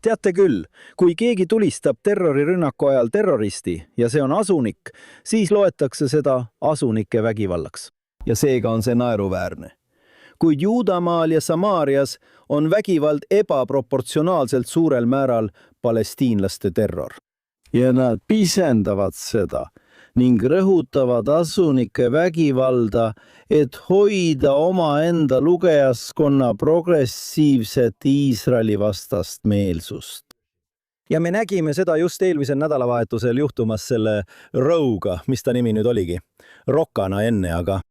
teate küll, kui keegi tulistab terrorirünnaku ajal terroristi ja see on asunik, siis loetakse seda asunike vägivallaks. Ja seega on see naeruväärne. Kuid Juudamaal ja Samaarias on vägivald ebaproportsionaalselt suurel määral palestiinlaste terror. Ja nad pisendavad seda ning rõhutavad asunike vägivalda, et hoida omaenda lugejaskonna progressiivset Iisraeli vastast meelsust. Ja me nägime seda just eelmisel nädalavahetusel juhtumas selle Rowe'ga, mis ta nimi nüüd oligi, Rockana enne,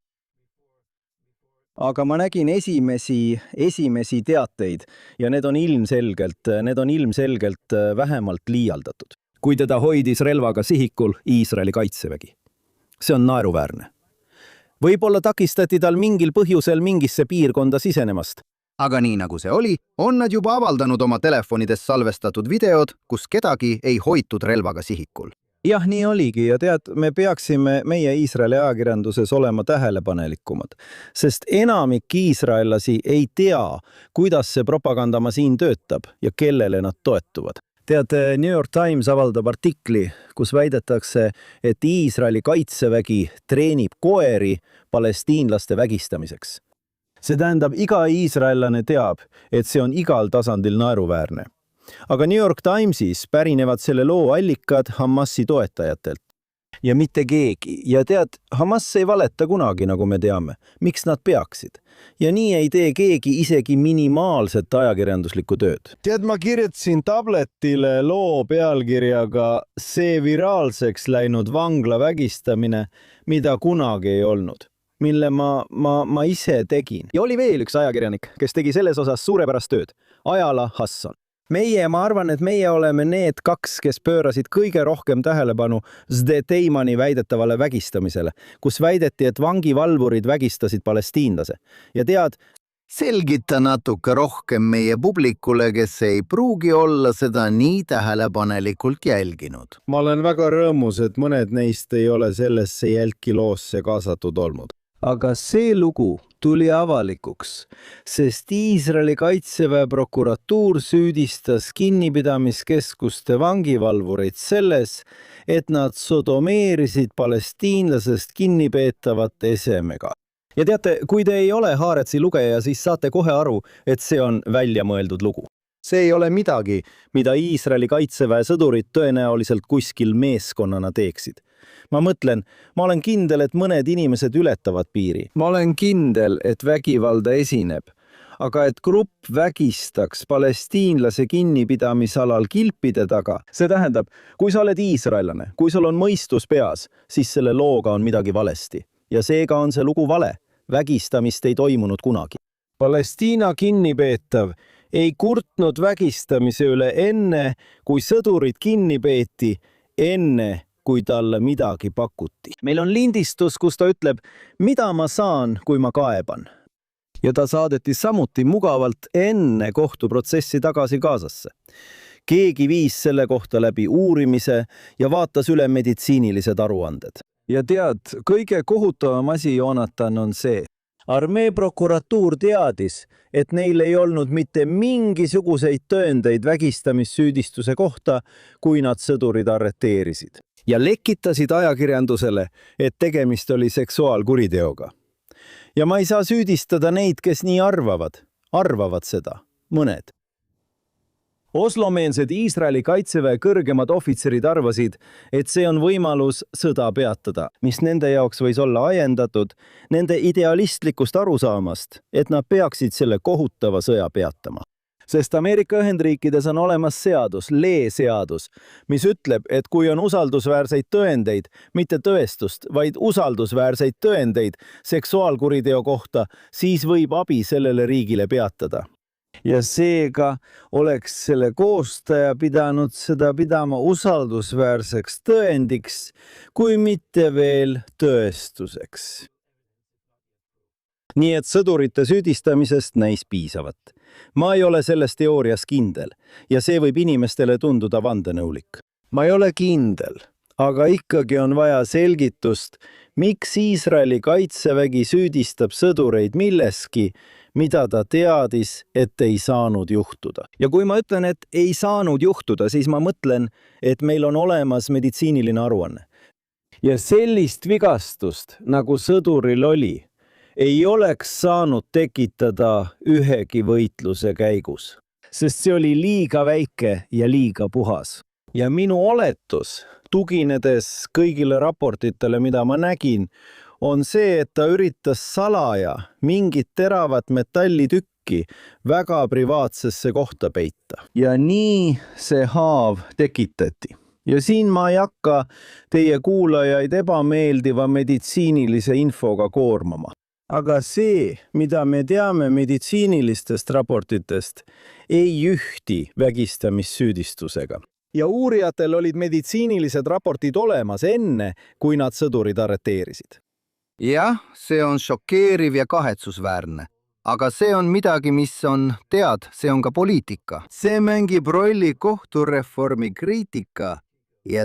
aga ma nägin esimesi teateid ja need on ilmselgelt vähemalt liialdatud, kui teda hoidis relvaga sihikul Iisraeli kaitsevägi. See on naeruväärne. Võib-olla takistati tal mingil põhjusel mingisse piirkonda sisenemast. Aga nii nagu see oli, on nad juba avaldanud oma telefonides salvestatud videod, kus kedagi ei hoitud relvaga sihikul. Jah, nii oligi ja tead, me peaksime meie Iisraeli ajakirjanduses olema tähelepanelikumad, sest enamik iisraellasi ei tea, kuidas see propagandamasiin töötab ja kellele nad toetuvad. Tead, New York Times avaldab artikli, kus väidetakse, et Iisraeli kaitsevägi treenib koeri palestiinlaste vägistamiseks. See tähendab, iga iisraellane teab, et see on igal tasandil naeruväärne. Aga New York Timesis pärinevad selle loo allikad Hamasi toetajatelt. Ja mitte keegi. Ja tead, Hamas ei valeta kunagi, nagu me teame. Miks nad peaksid? Ja nii ei tee keegi isegi minimaalset ajakirjanduslikku tööd. Tead, ma kirjutasin tabletile loo pealkirjaga See viraalseks läinud vangla vägistamine, mida kunagi ei olnud, mille ma ise tegin. Ja oli veel üks ajakirjanik, kes tegi selles osas suurepärast tööd. Ajala Hassan. Ma arvan, et meie oleme need 2, kes pöörasid kõige rohkem tähelepanu Sde Teimani väidetavale vägistamisele, kus väideti, et vangivalvurid vägistasid palestiinlase. Ja tead, selgita natuke rohkem meie publikule, kes ei pruugi olla seda nii tähelepanelikult jälginud. Ma olen väga rõõmus, et mõned neist ei ole sellesse jälkiloosse kaasatud olnud. Aga see lugu tuli avalikuks, sest Iisraeli kaitseväe prokuratuur süüdistas kinnipidamiskeskuste vangivalvureid selles, et nad sodomeerisid palestiinlasest kinnipeetavate esemega. Ja teate, kui te ei ole Haaretzi lugeja, siis saate kohe aru, et see on väljamõeldud lugu. See ei ole midagi, mida Iisraeli kaitseväe sõdurid tõenäoliselt kuskil meeskonnana teeksid. Ma olen kindel, et mõned inimesed ületavad piiri. Ma olen kindel, et vägivalda esineb. aga et grupp vägistaks palestiinlase kinnipidamisalal kilpide taga, see tähendab, kui sa oled iisraellane, kui sul on mõistus peas, siis selle looga on midagi valesti. Ja seega on see lugu vale. Vägistamist ei toimunud kunagi. Palestiina kinnipeetav ei kurtnud vägistamise üle enne, kui sõdurid kinni peeti, enne, kui talle midagi pakuti. Meil on lindistus, kus ta ütleb, mida ma saan, kui ma kaeban. Ja ta saadeti samuti mugavalt enne kohtuprotsessi tagasi Gazasse. Keegi viis selle kohta läbi uurimise ja vaatas üle meditsiinilised aruanded. Ja tead, kõige kohutavam asi, Joonatan, on see. Armee prokuratuur teadis, et neil ei olnud mitte mingisuguseid tõendeid vägistamissüüdistuse kohta, kui nad sõdurid arreteerisid. Ja lekitasid ajakirjandusele, et tegemist oli seksuaalkuriteoga. Ja ma ei saa süüdistada neid, kes nii arvavad seda, mõned. Oslomeelsed Iisraeli kaitseväe kõrgemad ohvitserid arvasid, et see on võimalus sõda peatada, mis nende jaoks võis olla ajendatud nende idealistlikust arusaamast, et nad peaksid selle kohutava sõja peatama. Sest Ameerika Ühendriikides on olemas seadus, Lee-seadus, mis ütleb, et kui on usaldusväärseid tõendeid, mitte tõestust, vaid usaldusväärseid tõendeid seksuaalkuriteo kohta, siis võib abi sellele riigile peatada. Ja seega oleks selle koostaja pidanud seda pidama usaldusväärseks tõendiks, kui mitte veel tõestuseks. Nii et sõdurite süüdistamisest näis piisavat. Ma ei ole selles teoorias kindel ja see võib inimestele tunduda vandenõulik. Ma ei ole kindel, aga ikkagi on vaja selgitust, miks Iisraeli kaitsevägi süüdistab sõdureid milleski, mida ta teadis, et ei saanud juhtuda. Ja kui ma ütlen, et ei saanud juhtuda, siis ma mõtlen, et meil on olemas meditsiiniline aruanne. Ja sellist vigastust, nagu sõduril oli, ei oleks saanud tekitada ühegi võitluse käigus, sest see oli liiga väike ja liiga puhas. Ja minu oletus, tuginedes kõigile raportitele, mida ma nägin, on see, et ta üritas salaja mingit teravat metallitükki väga privaatsesse kohta peita. Ja nii see haav tekitati. Ja siin ma ei hakka teie kuulajaid ebameeldiva meditsiinilise infoga koormama. Aga see, mida me teame meditsiinilistest raportitest, ei ühti vägistamissüüdistusega. Ja uurijatel olid meditsiinilised raportid olemas enne, kui nad sõdurid arreteerisid. Jah, see on šokeeriv ja kahetsusväärne. Aga see on midagi, mis on, see on ka poliitika. See mängib rolli kohtureformi kriitika ja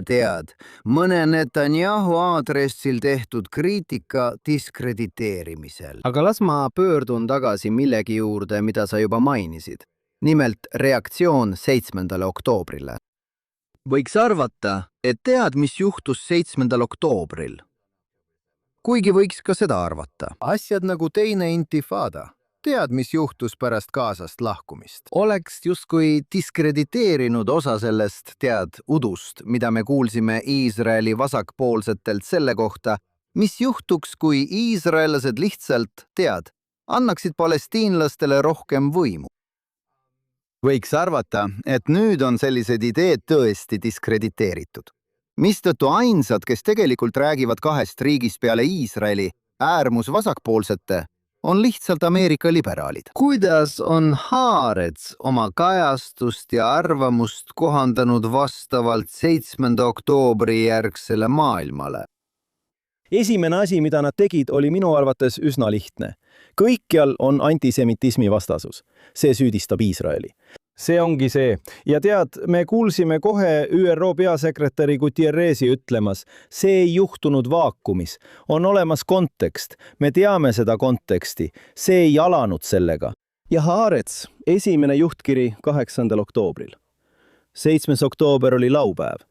mõne Netanyahu aadressil tehtud kriitika diskrediteerimisel. Aga las ma pöördun tagasi millegi juurde, mida sa juba mainisid. Nimelt reaktsioon 7. oktoobrile. Võiks arvata, et mis juhtus 7. oktoobril. Kuigi võiks ka seda arvata. Asjad nagu teine intifada. Mis juhtus pärast Gazast lahkumist. Oleks justkui diskrediteerinud osa sellest, udust, mida me kuulsime Iisraeli vasakpoolsetelt selle kohta, mis juhtuks, kui iisraellased lihtsalt, annaksid palestiinlastele rohkem võimu. Võiks arvata, et nüüd on sellised ideed tõesti diskrediteeritud. Mistõttu ainsad, kes tegelikult räägivad kahest riigist peale Iisraeli, äärmus vasakpoolsete, on lihtsalt Ameerika liberaalid. Kuidas on Haaretz oma kajastust ja arvamust kohandanud vastavalt 7. oktoobri järgsele maailmale? Esimene asi, mida nad tegid, oli minu arvates üsna lihtne. Kõikjal on antisemitismi vastasus. See süüdistab Iisraeli. See ongi see. Ja me kuulsime kohe ÜRO peasekretäri Gutierrezi ütlemas, see ei juhtunud vaakumis. On olemas kontekst. Me teame seda konteksti. See ei alanud sellega. Ja Haaretz, esimene juhtkiri 8. oktoobril. 7. oktoober oli laupäev.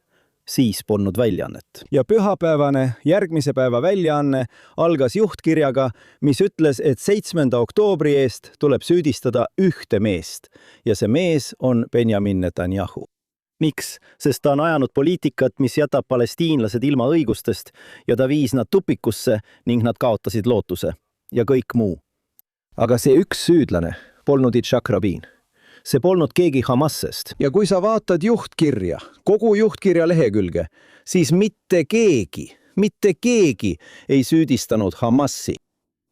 Siis polnud väljaannet. Ja pühapäevane, järgmise päeva väljaanne algas juhtkirjaga, mis ütles, et 7. oktoobri eest tuleb süüdistada ühte meest. Ja see mees on Benjamin Netanyahu. Miks? Sest ta on ajanud poliitikat, mis jätab palestiinlased ilma õigustest ja ta viis nad tupikusse ning nad kaotasid lootuse. Ja kõik muu. Aga see üks süüdlane, polnud Itzhak Rabin. See polnud keegi Hamassest. Ja kui sa vaatad juhtkirja, kogu juhtkirja lehekülge, siis mitte keegi ei süüdistanud Hamassi.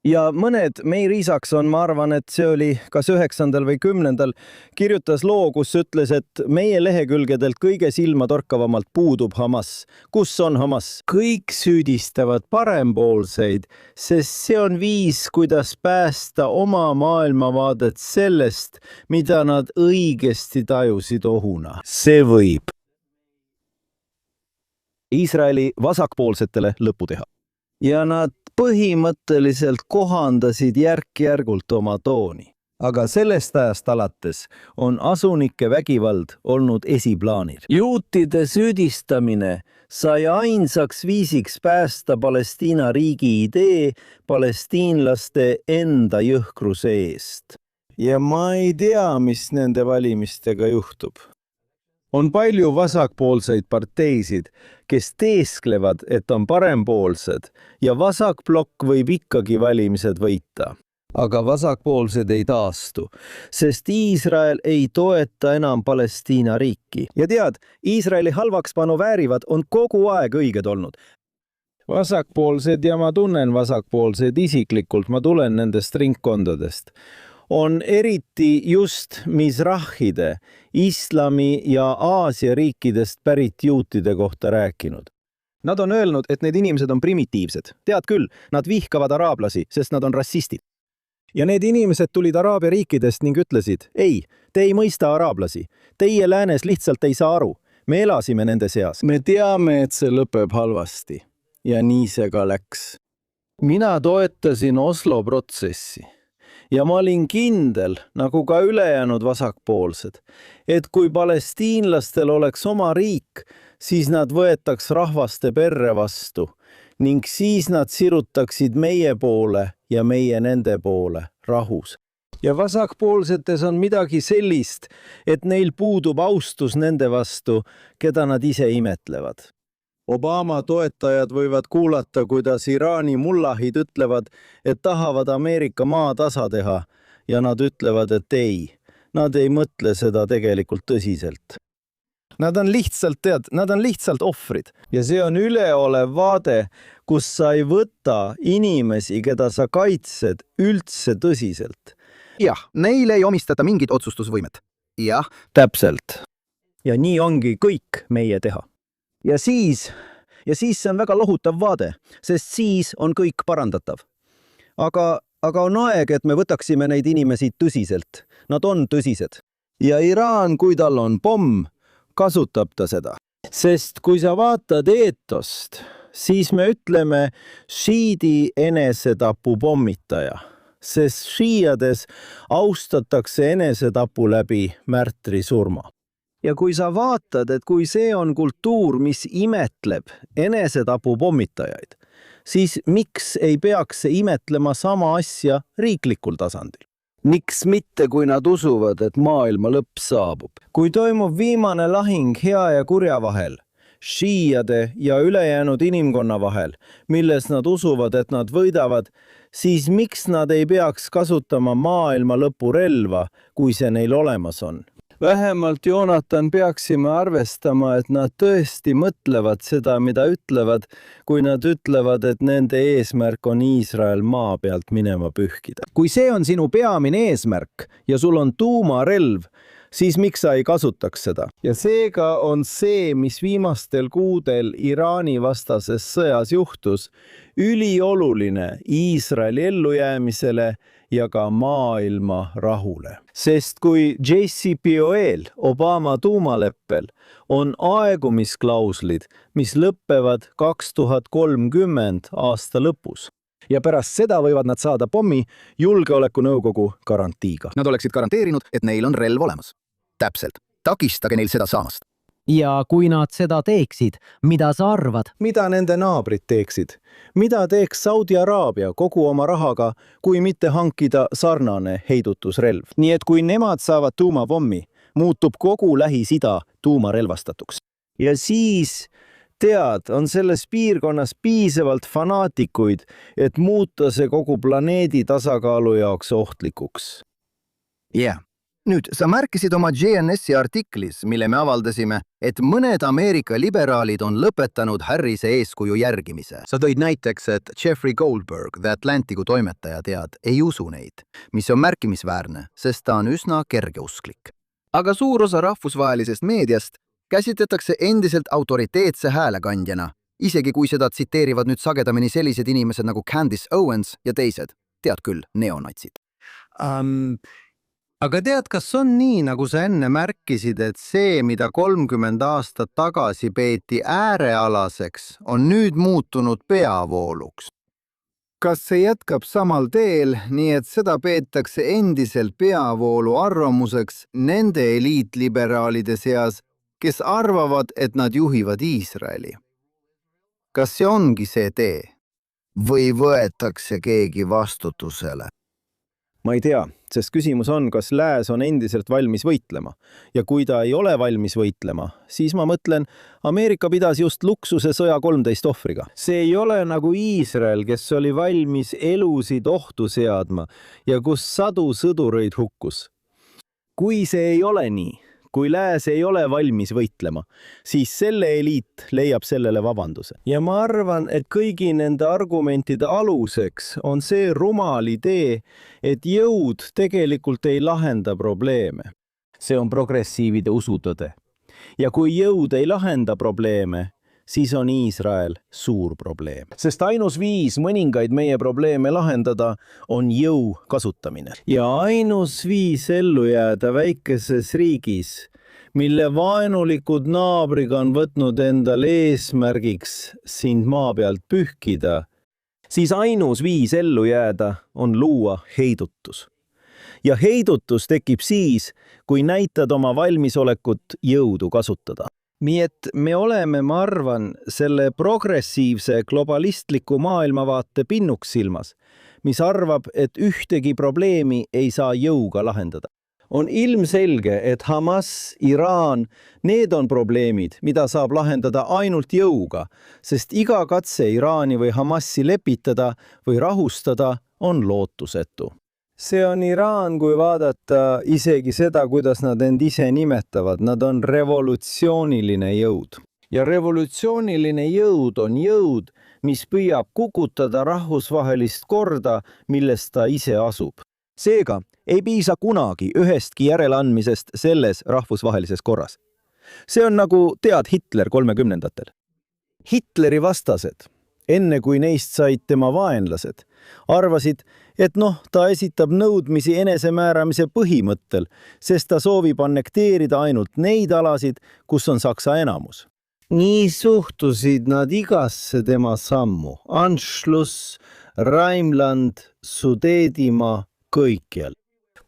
Ja mõned Meir Isakson, ma arvan, et see oli kas 9. või 10. kirjutas loo, kus ütles, et meie lehekülgedelt kõige silmatorkavamalt puudub Hamas. Kus on Hamas? Kõik süüdistavad parempoolseid, sest see on viis, kuidas päästa oma maailmavaadet sellest, mida nad õigesti tajusid ohuna. See võib Iisraeli vasakpoolsetele lõpu teha. Ja nad põhimõtteliselt kohandasid järk-järgult oma tooni. Aga sellest ajast alates on asunike vägivald olnud esiplaanil. Juutide süüdistamine sai ainsaks viisiks päästa Palestiina riigi idee palestiinlaste enda jõhkruse eest. Ja ma ei tea, mis nende valimistega juhtub. On palju vasakpoolseid parteisid, kes teesklevad, et on parempoolsed ja vasakblokk võib ikkagi valimised võita. Aga vasakpoolsed ei taastu, sest Iisrael ei toeta enam Palestiina riiki. Ja tead, Iisraeli halvakspanu väärivad on kogu aeg õiged olnud. Vasakpoolsed ja ma tunnen vasakpoolsed isiklikult, ma tulen nendest ringkondadest. On eriti just Mizrahide, islami ja Aasia riikidest pärit juutide kohta rääkinud. Nad on öelnud, et need inimesed on primitiivsed. Tead küll, nad vihkavad araablasi, sest nad on rassistid. Ja need inimesed tulid Araabia riikidest ning ütlesid, ei, te ei mõista araablasi. Teie läänes lihtsalt ei saa aru. Me elasime nende seas. Me teame, et see lõpeb halvasti. Ja nii see ka läks. Mina toetasin Oslo protsessi. Ja ma olin kindel, nagu ka ülejäänud vasakpoolsed, et kui palestiinlastel oleks oma riik, siis nad võetaks rahvaste perre vastu ning siis nad sirutaksid meie poole ja meie nende poole rahus. Ja vasakpoolsetes on midagi sellist, et neil puudub austus nende vastu, keda nad ise imetlevad. Obama toetajad võivad kuulata, kuidas Iraani mullahid ütlevad, et tahavad Ameerika maa tasa teha ja nad ütlevad, et ei, nad ei mõtle seda tegelikult tõsiselt. Nad on lihtsalt ohvrid ja see on üleolev vaade, kus sa ei võta inimesi, keda sa kaitsed üldse tõsiselt. Jah, neile ei omistata mingit otsustusvõimet. Jah, täpselt. Ja nii ongi kõik meie teha. Ja siis see on väga lohutav vaade, sest siis on kõik parandatav. Aga on aeg, et me võtaksime neid inimesi tõsiselt. Nad on tõsised. Ja Iraan, kui tal on pomm, kasutab ta seda. Sest kui sa vaatad eetost, siis me ütleme šiidi enesetapu pommitaja. Sest šiiades austatakse enesetapu läbi märtri surma. Ja kui sa vaatad, et kui see on kultuur, mis imetleb enesetapu pommitajaid, siis miks ei peaks see imetlema sama asja riiklikul tasandil? Miks mitte, kui nad usuvad, et maailma lõpp saabub? Kui toimub viimane lahing hea ja kurja vahel, šiiade ja ülejäänud inimkonna vahel, milles nad usuvad, et nad võidavad, siis miks nad ei peaks kasutama maailma lõpu relva, kui see neil olemas on? Vähemalt, Joonatan, peaksime arvestama, et nad tõesti mõtlevad seda, mida ütlevad, kui nad ütlevad, et nende eesmärk on Iisrael maa pealt minema pühkida. Kui see on sinu peamine eesmärk ja sul on tuumarelv, siis miks sa ei kasutaks seda? Ja seega on see, mis viimastel kuudel Iraani vastases sõjas juhtus, ülioluline Iisraeli ellujäämisele ja ka maailma rahule. Sest kui JCPOA-l, Obama tuumaleppel, on aegumisklauslid, mis lõppevad 2030 aasta lõpus. Ja pärast seda võivad nad saada pommi julgeolekunõukogu garantiiga. Nad oleksid garanteerinud, et neil on relv olemas. Täpselt. Takistage neil seda saamast. Ja kui nad seda teeksid, mida sa arvad? Mida nende naabrid teeksid? Mida teeks Saudi Araabia kogu oma rahaga, kui mitte hankida sarnane heidutusrelv? Nii et kui nemad saavad tuumapommi, muutub kogu Lähis-Ida tuumarelvastatuks. Ja siis, tead, on selles piirkonnas piisavalt fanaatikuid, et muuta see kogu planeedi tasakaalu jaoks ohtlikuks. jah. Nüüd, sa märkisid oma GNS-i artiklis, mille me avaldasime, et mõned Ameerika liberaalid on lõpetanud Harrise eeskuju järgimise. Sa tõid näiteks, et Jeffrey Goldberg, The Atlanticu toimetaja tead, ei usu neid, mis on märkimisväärne, sest ta on üsna kergeusklik. Aga suur osa rahvusvahelisest meediast käsitletakse endiselt autoriteetse häälekandjana, isegi kui seda tsiteerivad nüüd sagedamini sellised inimesed nagu Candace Owens ja teised, tead küll, neonatsid. Aga tead, kas on nii, nagu sa enne märkisid, et see, mida 30 aastat tagasi peeti äärealaseks, on nüüd muutunud peavooluks? Kas see jätkab samal teel, nii et seda peetakse endiselt peavoolu arvamuseks nende eliitliberaalide seas, kes arvavad, et nad juhivad Iisraeli? Kas see ongi see tee? Või võetakse keegi vastutusele? Ma ei tea, sest küsimus on, kas lääs on endiselt valmis võitlema. Ja kui ta ei ole valmis võitlema, siis ma mõtlen, Ameerika pidas just luksuse sõja 13 ohvriga. See ei ole nagu Iisrael, kes oli valmis elusid ohtu seadma ja kus sadu sõdureid hukkus. Kui see ei ole nii, kui lääs ei ole valmis võitlema, siis selle eliit leiab sellele vabanduse. Ja ma arvan, et kõigi nende argumentide aluseks on see rumal idee, et jõud tegelikult ei lahenda probleeme. See on progressiivide usutõde. Ja kui jõud ei lahenda probleeme, siis on Iisrael suur probleem. Sest ainus viis mõningaid meie probleeme lahendada on jõu kasutamine. Ja ainus viis ellu jääda väikeses riigis, mille vaenulikud naabriga on võtnud endale eesmärgiks sind maa pealt pühkida, siis ainus viis ellu jääda on luua heidutus. Ja heidutus tekib siis, kui näitad oma valmisolekut jõudu kasutada. Nii et me oleme, ma arvan, selle progressiivse globalistliku maailmavaate pinnuks silmas, mis arvab, et ühtegi probleemi ei saa jõuga lahendada. On ilmselge, et Hamas, Iraan, need on probleemid, mida saab lahendada ainult jõuga, sest iga katse Iraani või Hamasi lepitada või rahustada on lootusetu. See on Iraan, kui vaadata isegi seda, kuidas nad end ise nimetavad. Nad on revolutsiooniline jõud. Ja revolutsiooniline jõud on jõud, mis püüab kukutada rahvusvahelist korda, millest ta ise asub. Seega ei piisa kunagi ühestki järeleandmisest selles rahvusvahelises korras. See on nagu tead Hitler 30-ndatel. Hitleri vastased, enne kui neist said tema vaenlased, arvasid, et ta esitab nõudmisi enesemääramise põhimõttel, sest ta soovib annekteerida ainult neid alasid, kus on Saksa enamus. Nii suhtusid nad igasse tema sammu. Anschluss, Rhineland, Sudeedimaa, kõikjal.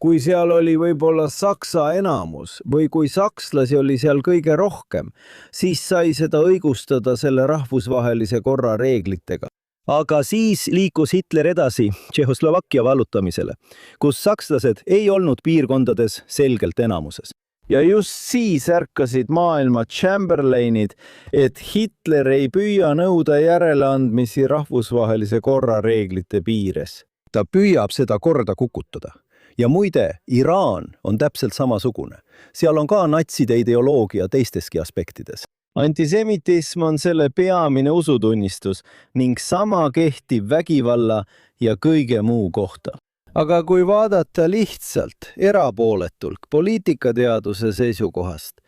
Kui seal oli võib-olla Saksa enamus või kui sakslasi oli seal kõige rohkem, siis sai seda õigustada selle rahvusvahelise korra reeglitega. Aga siis liikus Hitler edasi Tšehhoslovakkia vallutamisele, kus sakslased ei olnud piirkondades selgelt enamuses. Ja just siis ärkasid maailma Chamberlainid, et Hitler ei püüa nõuda järeleandmisi rahvusvahelise korra reeglite piires. Ta püüab seda korda kukutada. Ja muide, Iraan on täpselt samasugune. Seal on ka natside ideoloogia teisteski aspektides. Antisemitism on selle peamine usutunnistus ning sama kehtib vägivalla ja kõige muu kohta. Aga kui vaadata lihtsalt, erapooletult, poliitikateaduse seisukohast,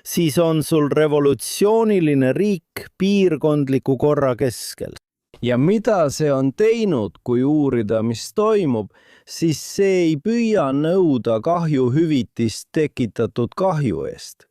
siis on sul revolutsiooniline riik piirkondliku korra keskel. Ja mida see on teinud, kui uurida, mis toimub, siis see ei püüa nõuda kahjuhüvitist tekitatud kahju eest.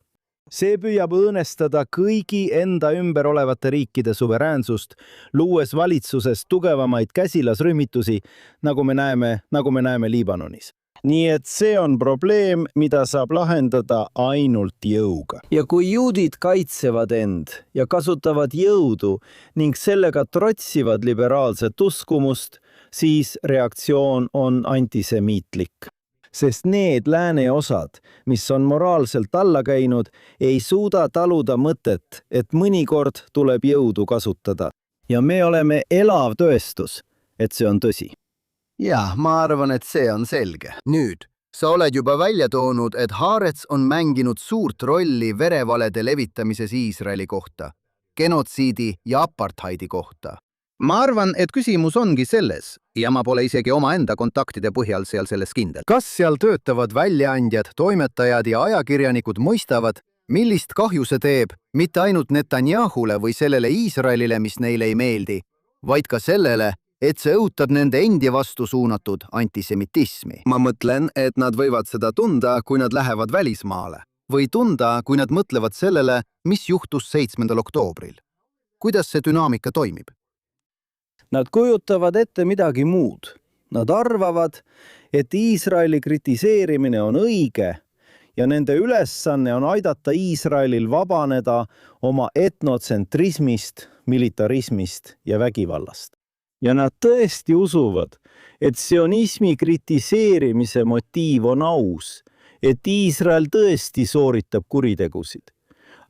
See püüab õõnestada kõigi enda ümber olevate riikide suveräänsust, luues valitsuses tugevamaid käsilasrühmitusi, nagu me näeme Liibanonis. Nii et see on probleem, mida saab lahendada ainult jõuga. Ja kui juudid kaitsevad end ja kasutavad jõudu ning sellega trotsivad liberaalset uskumust, siis reaktsioon on antisemiitlik. Sest need lääne osad, mis on moraalselt alla käinud, ei suuda taluda mõtet, et mõnikord tuleb jõudu kasutada. Ja me oleme elav tõestus, et see on tõsi. Jah, ma arvan, et see on selge. Nüüd, Sa oled juba välja toonud, et Haaretz on mänginud suurt rolli verevalede levitamises Iisraeli kohta, genotsiidi ja apartheidi kohta. ma arvan, et küsimus ongi selles ja ma pole isegi omaenda kontaktide põhjal seal selles kindel. Kas seal töötavad väljaandjad, toimetajad ja ajakirjanikud mõistavad, millist kahju see teeb mitte ainult Netanyahule või sellele Iisraelile, mis neile ei meeldi, vaid ka sellele, et see õhutab nende endi vastu suunatud antisemitismi. ma mõtlen, et nad võivad seda tunda, kui nad lähevad välismaale või tunda, kui nad mõtlevad sellele, mis juhtus 7. oktoobril. Kuidas see dünaamika toimib? Nad kujutavad ette midagi muud. Nad arvavad, et Iisraeli kritiseerimine on õige ja nende ülesanne on aidata Iisraelil vabaneda oma etnotsentrismist, militarismist ja vägivallast. Ja nad tõesti usuvad, et sionismi kritiseerimise motiiv on aus, et Iisrael tõesti sooritab kuritegusid.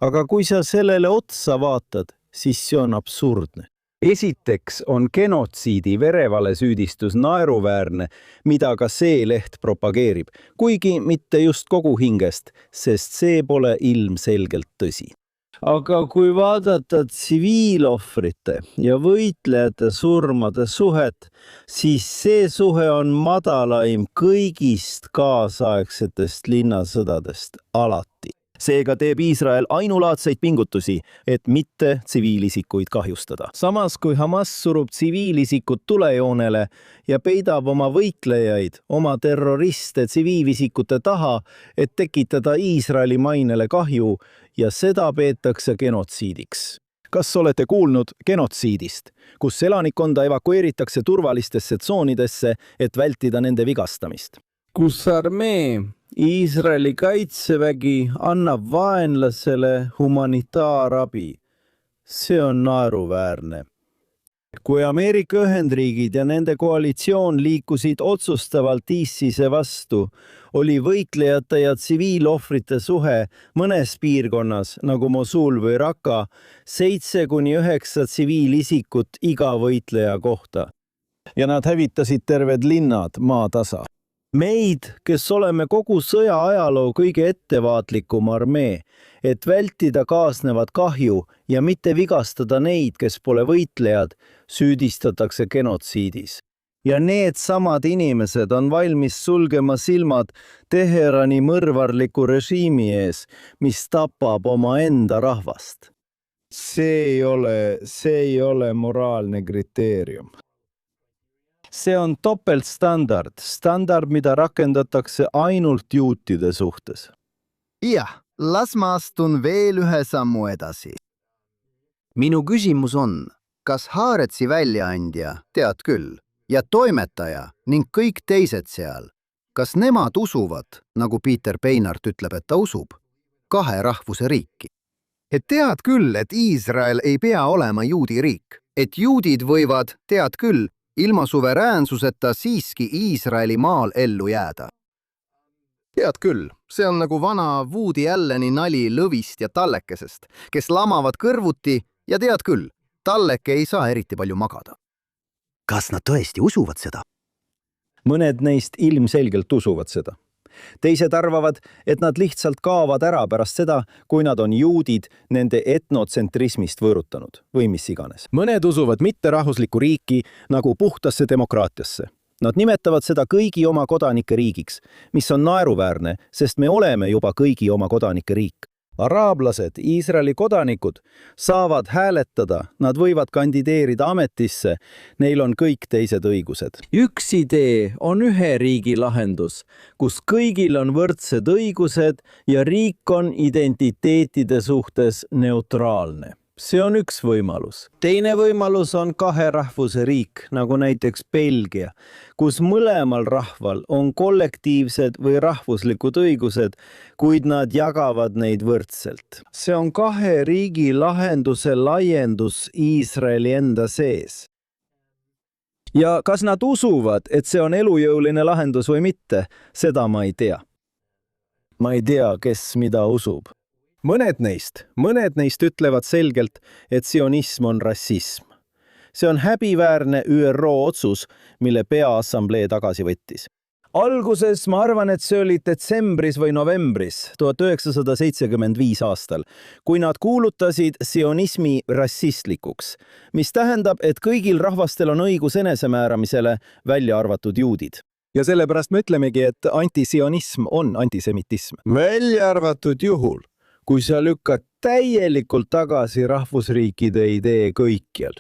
Aga kui sa sellele otsa vaatad, siis see on absurdne. Esiteks on genotsiidi verevale süüdistus naeruväärne, mida ka see leht propageerib, kuigi mitte just kogu hingest, sest see pole ilmselgelt tõsi. Aga kui vaadata tsiviilohvrite ja võitlejate surmade suhet, siis see suhe on madalaim kõigist kaasaegsetest linnasõdadest alati. Seega teeb Iisrael ainulaadseid pingutusi, et mitte tsiviilisikuid kahjustada. Samas, kui Hamas surub tsiviilisikud tulejoonele ja peidab oma võitlejaid, oma terroriste tsiviilisikute taha, et tekitada Iisraeli mainele kahju ja seda peetakse genotsiidiks. Kas olete kuulnud genotsiidist, kus elanikkonda evakueeritakse turvalistesse tsoonidesse, et vältida nende vigastamist? Kus armee, Iisraeli kaitsevägi annab vaenlasele humanitaarabi. See on naeruväärne. Kui Ameerika Ühendriigid ja nende koalitsioon liikusid otsustavalt ISISe vastu, oli võitlejate ja tsiviilohvrite suhe mõnes piirkonnas, nagu Mosul või Raqqa, 7–9 tsiviilisikut iga võitleja kohta. Ja nad hävitasid terved linnad maatasa. Meid, kes oleme kogu sõja ajaloo kõige ettevaatlikum armee, et vältida kaasnevat kahju ja mitte vigastada neid, kes pole võitlejad, süüdistatakse genotsiidis. Ja need samad inimesed on valmis sulgema silmad Teherani mõrvarliku režiimi ees, mis tapab omaenda rahvast. See ei ole moraalne kriteerium. See on topeltstandard, standard, mida rakendatakse ainult juutide suhtes. Jah, las ma astun veel ühe sammu edasi. Minu küsimus on, kas Haaretzi väljaandja, tead küll, ja toimetaja ning kõik teised seal, kas nemad usuvad, nagu Peter Peinart ütleb, et ta usub, kahe rahvuse riiki? Et tead küll, et Iisrael ei pea olema juudi riik, et juudid võivad, tead küll, ilma suveräänsuseta siiski Iisraeli maal ellu jääda. Tead küll, see on nagu vana Woody Alleni nali lõvist ja tallekesest, kes lamavad kõrvuti ja tead küll, talleke ei saa eriti palju magada. Kas nad tõesti usuvad seda? Mõned neist ilmselgelt usuvad seda. Teised arvavad, et nad lihtsalt kaovad ära pärast seda, kui nad on juudid nende etnotsentrismist võõrutanud või mis iganes. Mõned usuvad mitterahvuslikku riiki nagu puhtasse demokraatiasse. Nad nimetavad seda kõigi oma kodanike riigiks, mis on naeruväärne, sest me oleme juba kõigi oma kodanike riik. Araablased, Iisraeli kodanikud, saavad hääletada, nad võivad kandideerida ametisse, neil on kõik teised õigused. Üks idee on ühe riigi lahendus, kus kõigil on võrdsed õigused ja riik on identiteetide suhtes neutraalne. See on üks võimalus. Teine võimalus on kahe rahvuse riik, nagu näiteks Belgia, kus mõlemal rahval on kollektiivsed või rahvuslikud õigused, kuid nad jagavad neid võrdselt. See on kahe riigi lahenduse laiendus Iisraeli enda sees. Ja kas nad usuvad, et see on elujõuline lahendus või mitte, seda ma ei tea. Ma ei tea, kes mida usub. Mõned neist ütlevad selgelt, et sionism on rassism. See on häbiväärne ÜRO otsus, mille Peaassamblee tagasi võttis. Alguses ma arvan, et see oli detsembris või novembris 1975 aastal, kui nad kuulutasid sionismi rassistlikuks, mis tähendab, et kõigil rahvastel on õigus enesemääramisele, välja arvatud juudid. ja sellepärast me ütlemegi, et antisionism on antisemitism. Välja arvatud juhul, kui sa lükkad täielikult tagasi rahvusriikide idee kõikjal.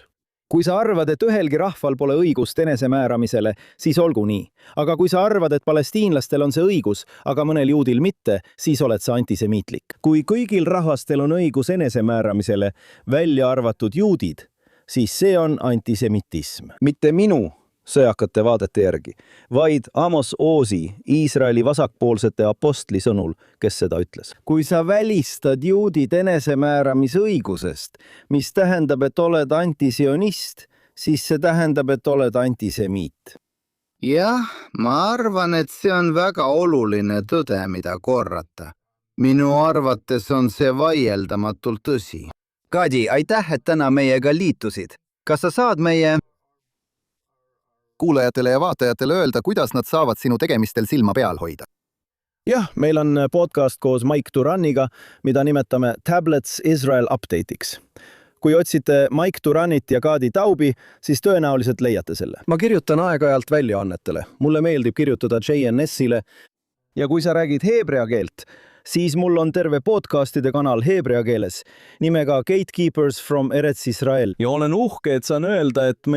Kui sa arvad, et ühelgi rahval pole õigust enesemääramisele, siis olgu nii. Aga kui sa arvad, et palestiinlastel on see õigus, aga mõnel juudil mitte, siis oled sa antisemiitlik. Kui kõigil rahvastel on õigus enesemääramisele, välja arvatud juudid, siis see on antisemitism. Mitte minu sõjakate vaadete järgi, vaid Amos Ozi, Iisraeli vasakpoolsete apostli sõnul, kes seda ütles. Kui sa välistad juudid enesemääramisõigusest, mis tähendab, et oled antisionist, siis see tähendab, et oled antisemiit. jah, ma arvan, et see on väga oluline tõde, mida korrata. Minu arvates on see vaieldamatult tõsi. Kadi, aitäh, et täna meiega liitusid. Kas sa saad meie kuulajatele ja vaatajatele öelda, kuidas nad saavad sinu tegemistel silma peal hoida? Jah, meil on podcast koos Mike Turaniga, mida nimetame Tablets Israel Update'iks. Kui otsite Mike Turanit ja Kadi Taubi, siis tõenäoliselt leiate selle. Ma kirjutan aeg-ajalt väljaannetele. Mulle meeldib kirjutada JNS-ile ja kui sa räägid heebrea keelt, siis mul on terve podcastide kanal heebrea keeles nimega Gatekeepers from Eretz Israel. Ja olen uhke, et saan öelda, et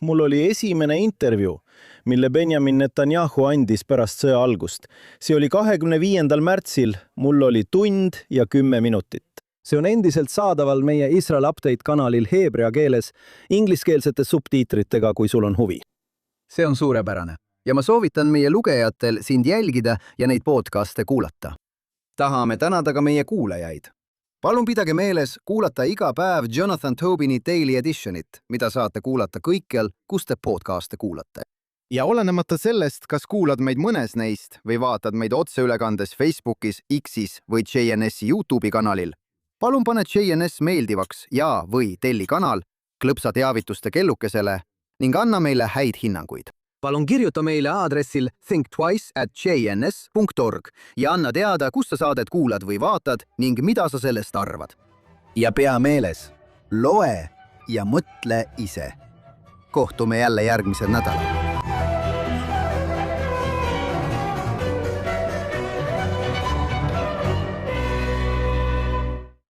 mul oli esimene intervjuu, mille Benjamin Netanyahu andis pärast sõja algust. See oli 25. märtsil, mul oli 1 tund ja 10 minutit. See on endiselt saadaval meie Israel Update kanalil heebrea keeles ingliskeelsete subtiitritega, kui sul on huvi. See on suurepärane ja ma soovitan meie lugejatel sind jälgida ja neid podcaste kuulata. Tahame tänada ka meie kuulajaid. Palun pidage meeles kuulata iga päev Jonathan Tobini Daily Editionit, mida saate kuulata kõikjal, kus te podcaste kuulate. Ja olenemata sellest, kas kuulad meid mõnes neist või vaatad meid otseülekandes Facebookis, X'is või JNS-i YouTube'i kanalil, palun pane JNS meeldivaks ja või telli kanal, klõpsa teavituste kellukesele ning anna meile häid hinnanguid. Palun kirjuta meile aadressil thinktwice@jns.org ja anna teada, kus sa saadet kuulad või vaatad ning mida sa sellest arvad. Ja pea meeles, loe ja mõtle ise. Kohtume jälle järgmisel nädalal.